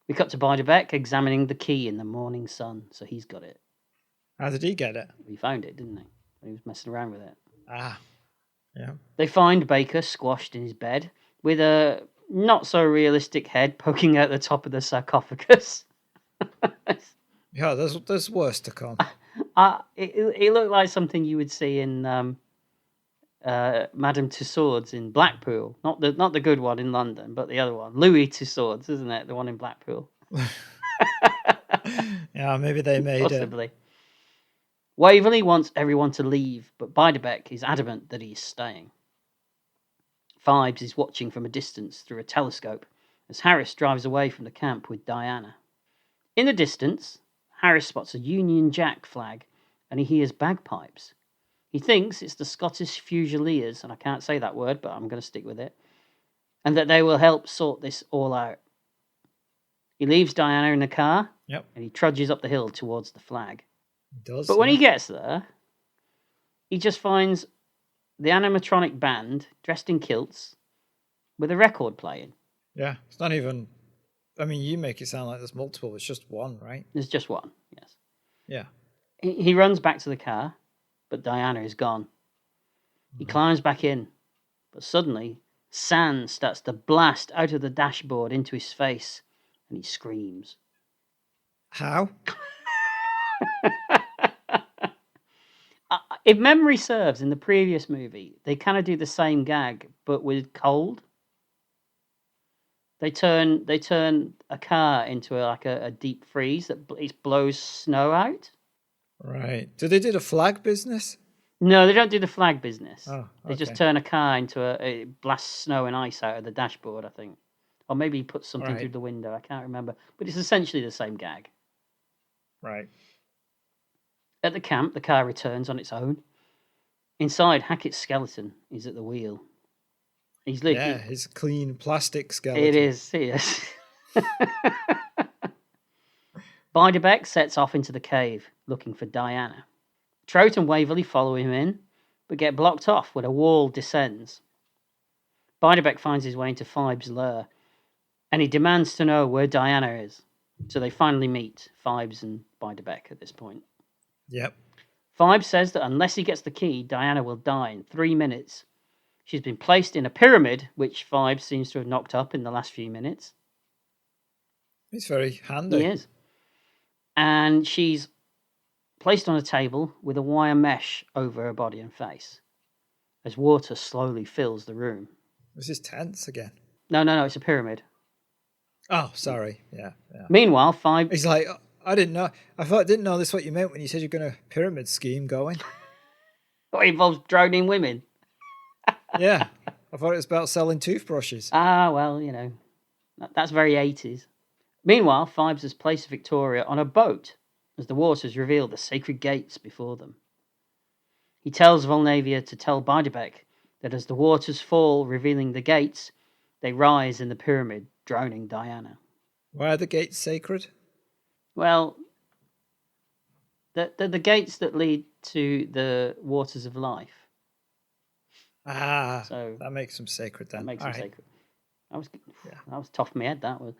B: We cut to Beiderbecke examining the key in the morning sun, so he's got it.
A: How did he get it?
B: He found it, didn't he? He was messing around with it.
A: Yeah.
B: They find Baker squashed in his bed with a not so realistic head poking out the top of the sarcophagus.
A: Yeah, there's worse to come.
B: It looked like something you would see in Madame Tussauds in Blackpool. Not the good one in London, but the other one. Louis Tussauds, isn't it? The one in Blackpool.
A: Yeah, maybe they made
B: Possibly. Waverley wants everyone to leave, but Beiderbecke is adamant that he's staying. Phibes is watching from a distance through a telescope as Harris drives away from the camp with Diana. In the distance, Harris spots a Union Jack flag and he hears bagpipes. He thinks it's the Scottish Fusiliers, and I can't say that word, but I'm going to stick with it, and that they will help sort this all out. He leaves Diana in the car, and he trudges up the hill towards the flag. But when he gets there, he just finds the animatronic band dressed in kilts with a record playing.
A: Yeah, it's not even... I mean, you make it sound like there's multiple. It's just one, right?
B: There's just one, yes.
A: Yeah.
B: He runs back to the car, but Diana is gone. He climbs back in, but suddenly sand starts to blast out of the dashboard into his face, and he screams.
A: How?
B: If memory serves, in the previous movie, they kind of do the same gag, but with cold. They turn a car into a deep freeze that it blows snow out.
A: Right. Do they do the flag business?
B: No, they don't do the flag business.
A: Oh, okay.
B: They just turn a car into it blasts snow and ice out of the dashboard, I think. Or maybe he puts something through the window. I can't remember. But it's essentially the same gag.
A: Right.
B: At the camp, the car returns on its own. Inside, Hackett's skeleton is at the wheel. He's looking.
A: Yeah, his clean plastic skeleton.
B: It is, yes. Beiderbecke sets off into the cave, looking for Diana. Trout and Waverley follow him in, but get blocked off when a wall descends. Beiderbecke finds his way into Phibes' lair, and he demands to know where Diana is. So they finally meet, Phibes and Beiderbecke at this point.
A: Yep.
B: Phibes says that unless he gets the key, Diana will die in 3 minutes. She's been placed in a pyramid, which Phibes seems to have knocked up in the last few minutes.
A: It's very handy.
B: He is. And she's placed on a table with a wire mesh over her body and face as water slowly fills the room.
A: Was this tense again?
B: No, it's a pyramid.
A: Oh, sorry. Yeah.
B: Meanwhile, Phibes...
A: He's like, I didn't know. I didn't know this what you meant when you said you're going to pyramid scheme going.
B: What involves drowning women?
A: Yeah. I thought it was about selling toothbrushes.
B: Ah, well, that's very 80s. Meanwhile, Phibes has placed Victoria on a boat as the waters reveal the sacred gates before them. He tells Volnavia to tell Beiderbecke that as the waters fall, revealing the gates, they rise in the pyramid, drowning Diana.
A: Why are the gates sacred?
B: Well, the gates that lead to the waters of life.
A: So that makes them sacred then.
B: That makes
A: All
B: them
A: right.
B: sacred. That was tough in my head, that was.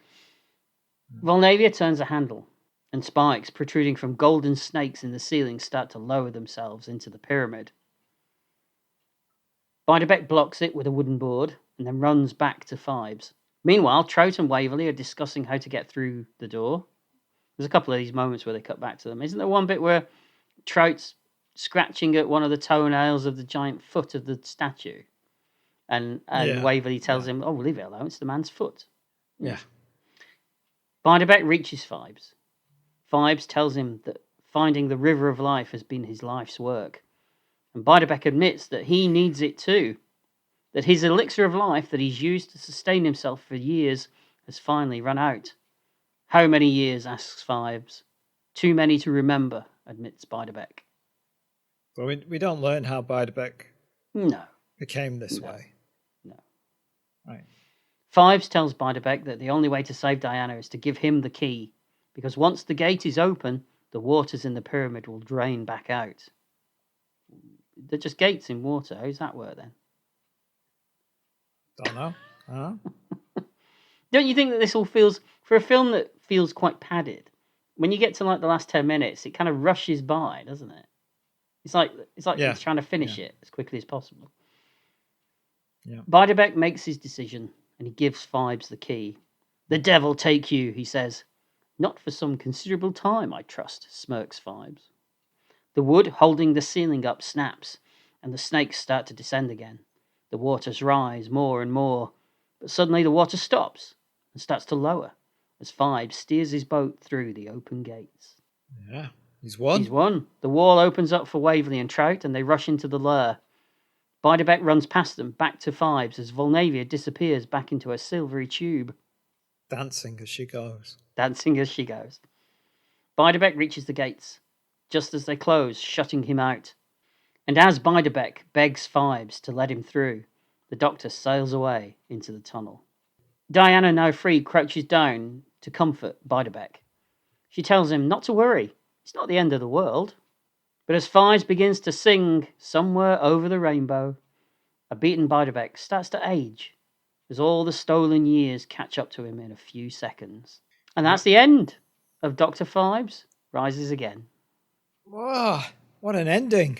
B: Volnavia turns a handle, and spikes protruding from golden snakes in the ceiling start to lower themselves into the pyramid. Beiderbecke blocks it with a wooden board and then runs back to Phibes. Meanwhile, Trout and Waverley are discussing how to get through the door. There's a couple of these moments where they cut back to them. Isn't there one bit where Trout's scratching at one of the toenails of the giant foot of the statue? And Waverley tells him, "Oh, leave it alone, it's the man's foot."
A: Yeah.
B: Beiderbecke reaches Phibes. Phibes tells him that finding the river of life has been his life's work. And Beiderbecke admits that he needs it too. That his elixir of life that he's used to sustain himself for years has finally run out. How many years, asks Phibes. Too many to remember, admits Beiderbecke.
A: Well, we don't learn how Beiderbecke became this way.
B: No.
A: Right.
B: Phibes tells Beiderbecke that the only way to save Diana is to give him the key, because once the gate is open, the waters in the pyramid will drain back out. They're just gates in water. How does that work then?
A: Don't know.
B: Don't you think that this all feels, for a film that feels quite padded, when you get to like the last 10 minutes, it kind of rushes by, doesn't it? It's like it's trying to finish it as quickly as possible.
A: Yeah.
B: Beiderbecke makes his decision and he gives Phibes the key. "The devil take you," he says. "Not for some considerable time, I trust," smirks Phibes. The wood holding the ceiling up snaps, and the snakes start to descend again. The waters rise more and more, but suddenly the water stops and starts to lower as Phibes steers his boat through the open gates.
A: Yeah, he's won.
B: He's won. The wall opens up for Waverley and Trout, and they rush into the lair. Beiderbecke runs past them, back to Phibes, as Volnavia disappears back into a silvery tube.
A: Dancing as she goes.
B: Beiderbecke reaches the gates, just as they close, shutting him out. And as Beiderbecke begs Phibes to let him through, the doctor sails away into the tunnel. Diana, now free, crouches down to comfort Beiderbecke. She tells him not to worry, it's not the end of the world. But as Phibes begins to sing "Somewhere Over the Rainbow," a beaten Beiderbecke starts to age as all the stolen years catch up to him in a few seconds. And that's the end of Dr. Phibes Rises Again.
A: Whoa, what an ending.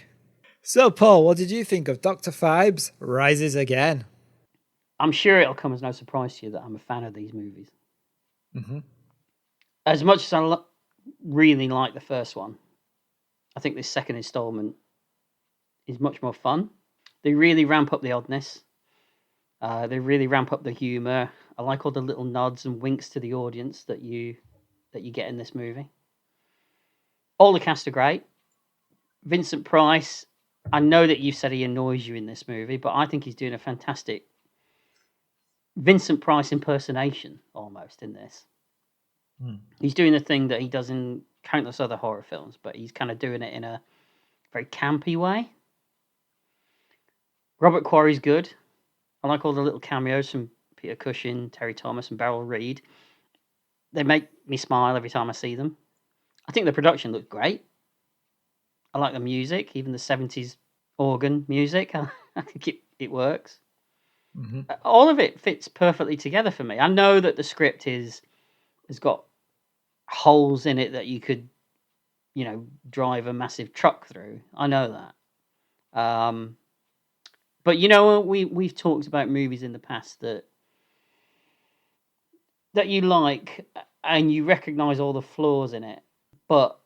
A: So, Paul, what did you think of Dr. Phibes Rises Again?
B: I'm sure it'll come as no surprise to you that I'm a fan of these movies.
A: Mm-hmm.
B: As much as I really like the first one, I think this second installment is much more fun. They really ramp up the oddness. They really ramp up the humour. I like all the little nods and winks to the audience that you get in this movie. All the cast are great. Vincent Price, I know that you said he annoys you in this movie, but I think he's doing a fantastic Vincent Price impersonation almost in this. He's doing the thing that he does in countless other horror films, but he's kind of doing it in a very campy way. Robert Quarry's good. I like all the little cameos from Peter Cushing, Terry Thomas, and Beryl Reid. They make me smile every time I see them. I think the production looked great. I like the music, even the 70s organ music. I think it works. Mm-hmm. All of it fits perfectly together for me. I know that the script has got holes in it that you could drive a massive truck through. I know that. But we've talked about movies in the past that you like and you recognize all the flaws in it, but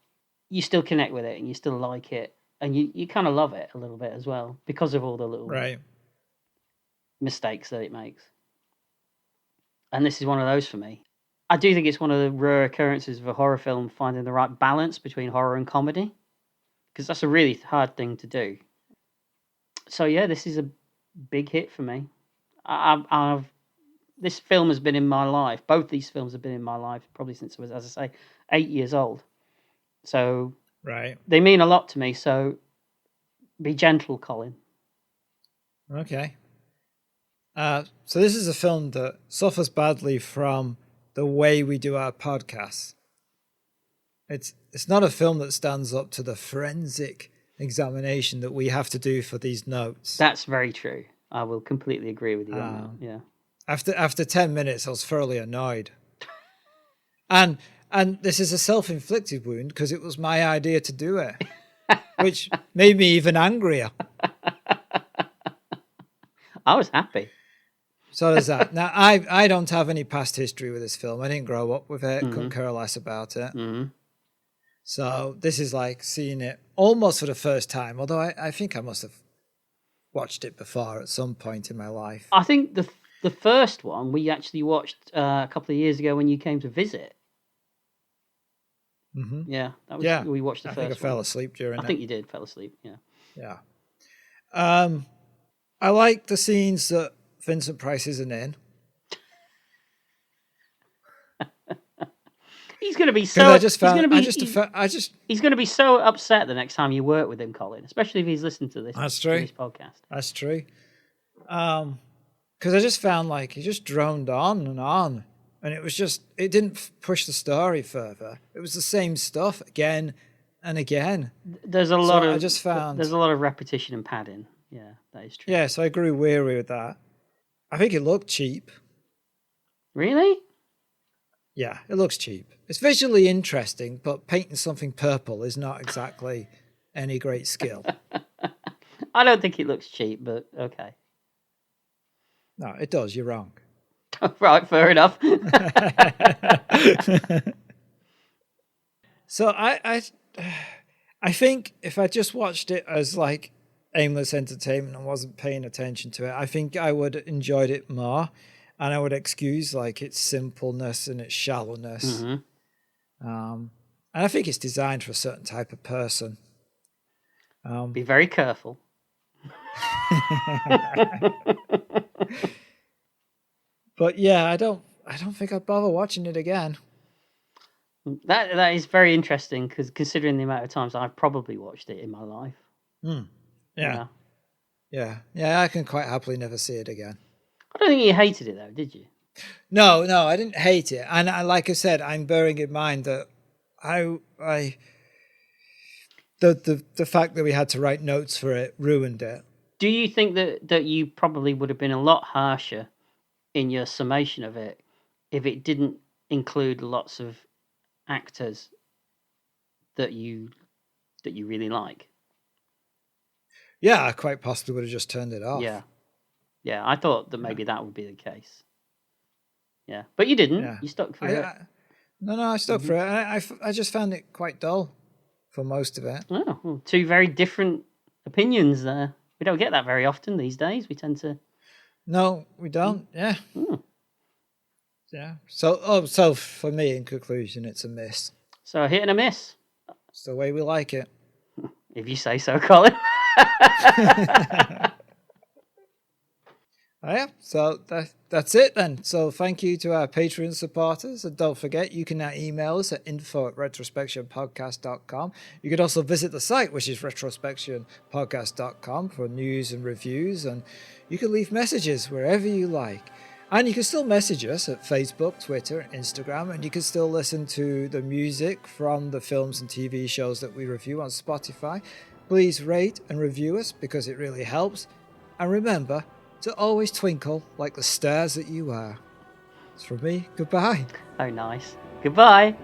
B: you still connect with it and you still like it and you kind of love it a little bit as well because of all the little mistakes that it makes. And this is one of those for me. I do think it's one of the rare occurrences of a horror film finding the right balance between horror and comedy, because that's a really hard thing to do. So yeah, this is a big hit for me. This film has been in my life. Both these films have been in my life probably since I was, as I say, 8 years old. So they mean a lot to me. So be gentle, Colin.
A: Okay. So this is a film that suffers badly from the way we do our podcasts. It's not a film that stands up to the forensic examination that we have to do for these notes.
B: That's very true. I will completely agree with you on that. Yeah.
A: After 10 minutes, I was thoroughly annoyed. And this is a self-inflicted wound because it was my idea to do it, which made me even angrier.
B: I was happy.
A: So there's that. Now, I don't have any past history with this film. I didn't grow up with it. Couldn't care less about it. So this is like seeing it almost for the first time, although I think I must have watched it before at some point in my life.
B: I think the first one we actually watched a couple of years ago when you came to visit. Yeah, that was we watched the first one.
A: I think I fell asleep during it.
B: I think you did, fell asleep, yeah.
A: Yeah. I like the scenes that Vincent Price isn't in.
B: He's going to be so. He's going to be so upset the next time you work with him, Colin. Especially if he's listened to this.
A: That's true.
B: To this podcast.
A: That's true. Because I just found like he just droned on, and it didn't push the story further. It was the same stuff again and again.
B: There's a lot of repetition and padding. Yeah, that is true.
A: Yeah, so I grew weary with that. I think it looked cheap.
B: Really?
A: Yeah, it looks cheap. It's visually interesting, but painting something purple is not exactly any great skill.
B: I don't think it looks cheap, but okay.
A: No, it does. You're wrong.
B: Right, fair enough.
A: So I think if I just watched it as like aimless entertainment and wasn't paying attention to it, I think I would have enjoyed it more, and I would excuse like its simpleness and its shallowness. And I think it's designed for a certain type of person.
B: Be very careful.
A: But yeah, I don't think I'd bother watching it again.
B: That is very interesting, because considering the amount of times I've probably watched it in my life.
A: Yeah, I can quite happily never see it again.
B: I don't think you hated it though, did you?
A: No, I didn't hate it, and like I said, I'm bearing in mind that the fact that we had to write notes for it ruined it.
B: Do you think that you probably would have been a lot harsher in your summation of it if it didn't include lots of actors that you really like?
A: Yeah, I quite possibly would have just turned it off.
B: Yeah, I thought that maybe that would be the case. Yeah, but you didn't. Yeah. You stuck through it.
A: No, I stuck through it. I just found it quite dull for most of it.
B: Oh, well, two very different opinions there. We don't get that very often these days. We tend to...
A: No, we don't. Yeah. Yeah. So for me, in conclusion, it's a miss.
B: So a hit and a miss.
A: It's the way we like it.
B: If you say so, Colin.
A: Yeah, so that's it then. So thank you to our Patreon supporters. And don't forget, you can now email us at info@retrospectionpodcast.com. You can also visit the site, which is retrospectionpodcast.com, for news and reviews. And you can leave messages wherever you like. And you can still message us at Facebook, Twitter, Instagram. And you can still listen to the music from the films and TV shows that we review on Spotify. Please rate and review us, because it really helps. And remember to always twinkle like the stars that you are. It's from me. Goodbye.
B: Oh, nice. Goodbye.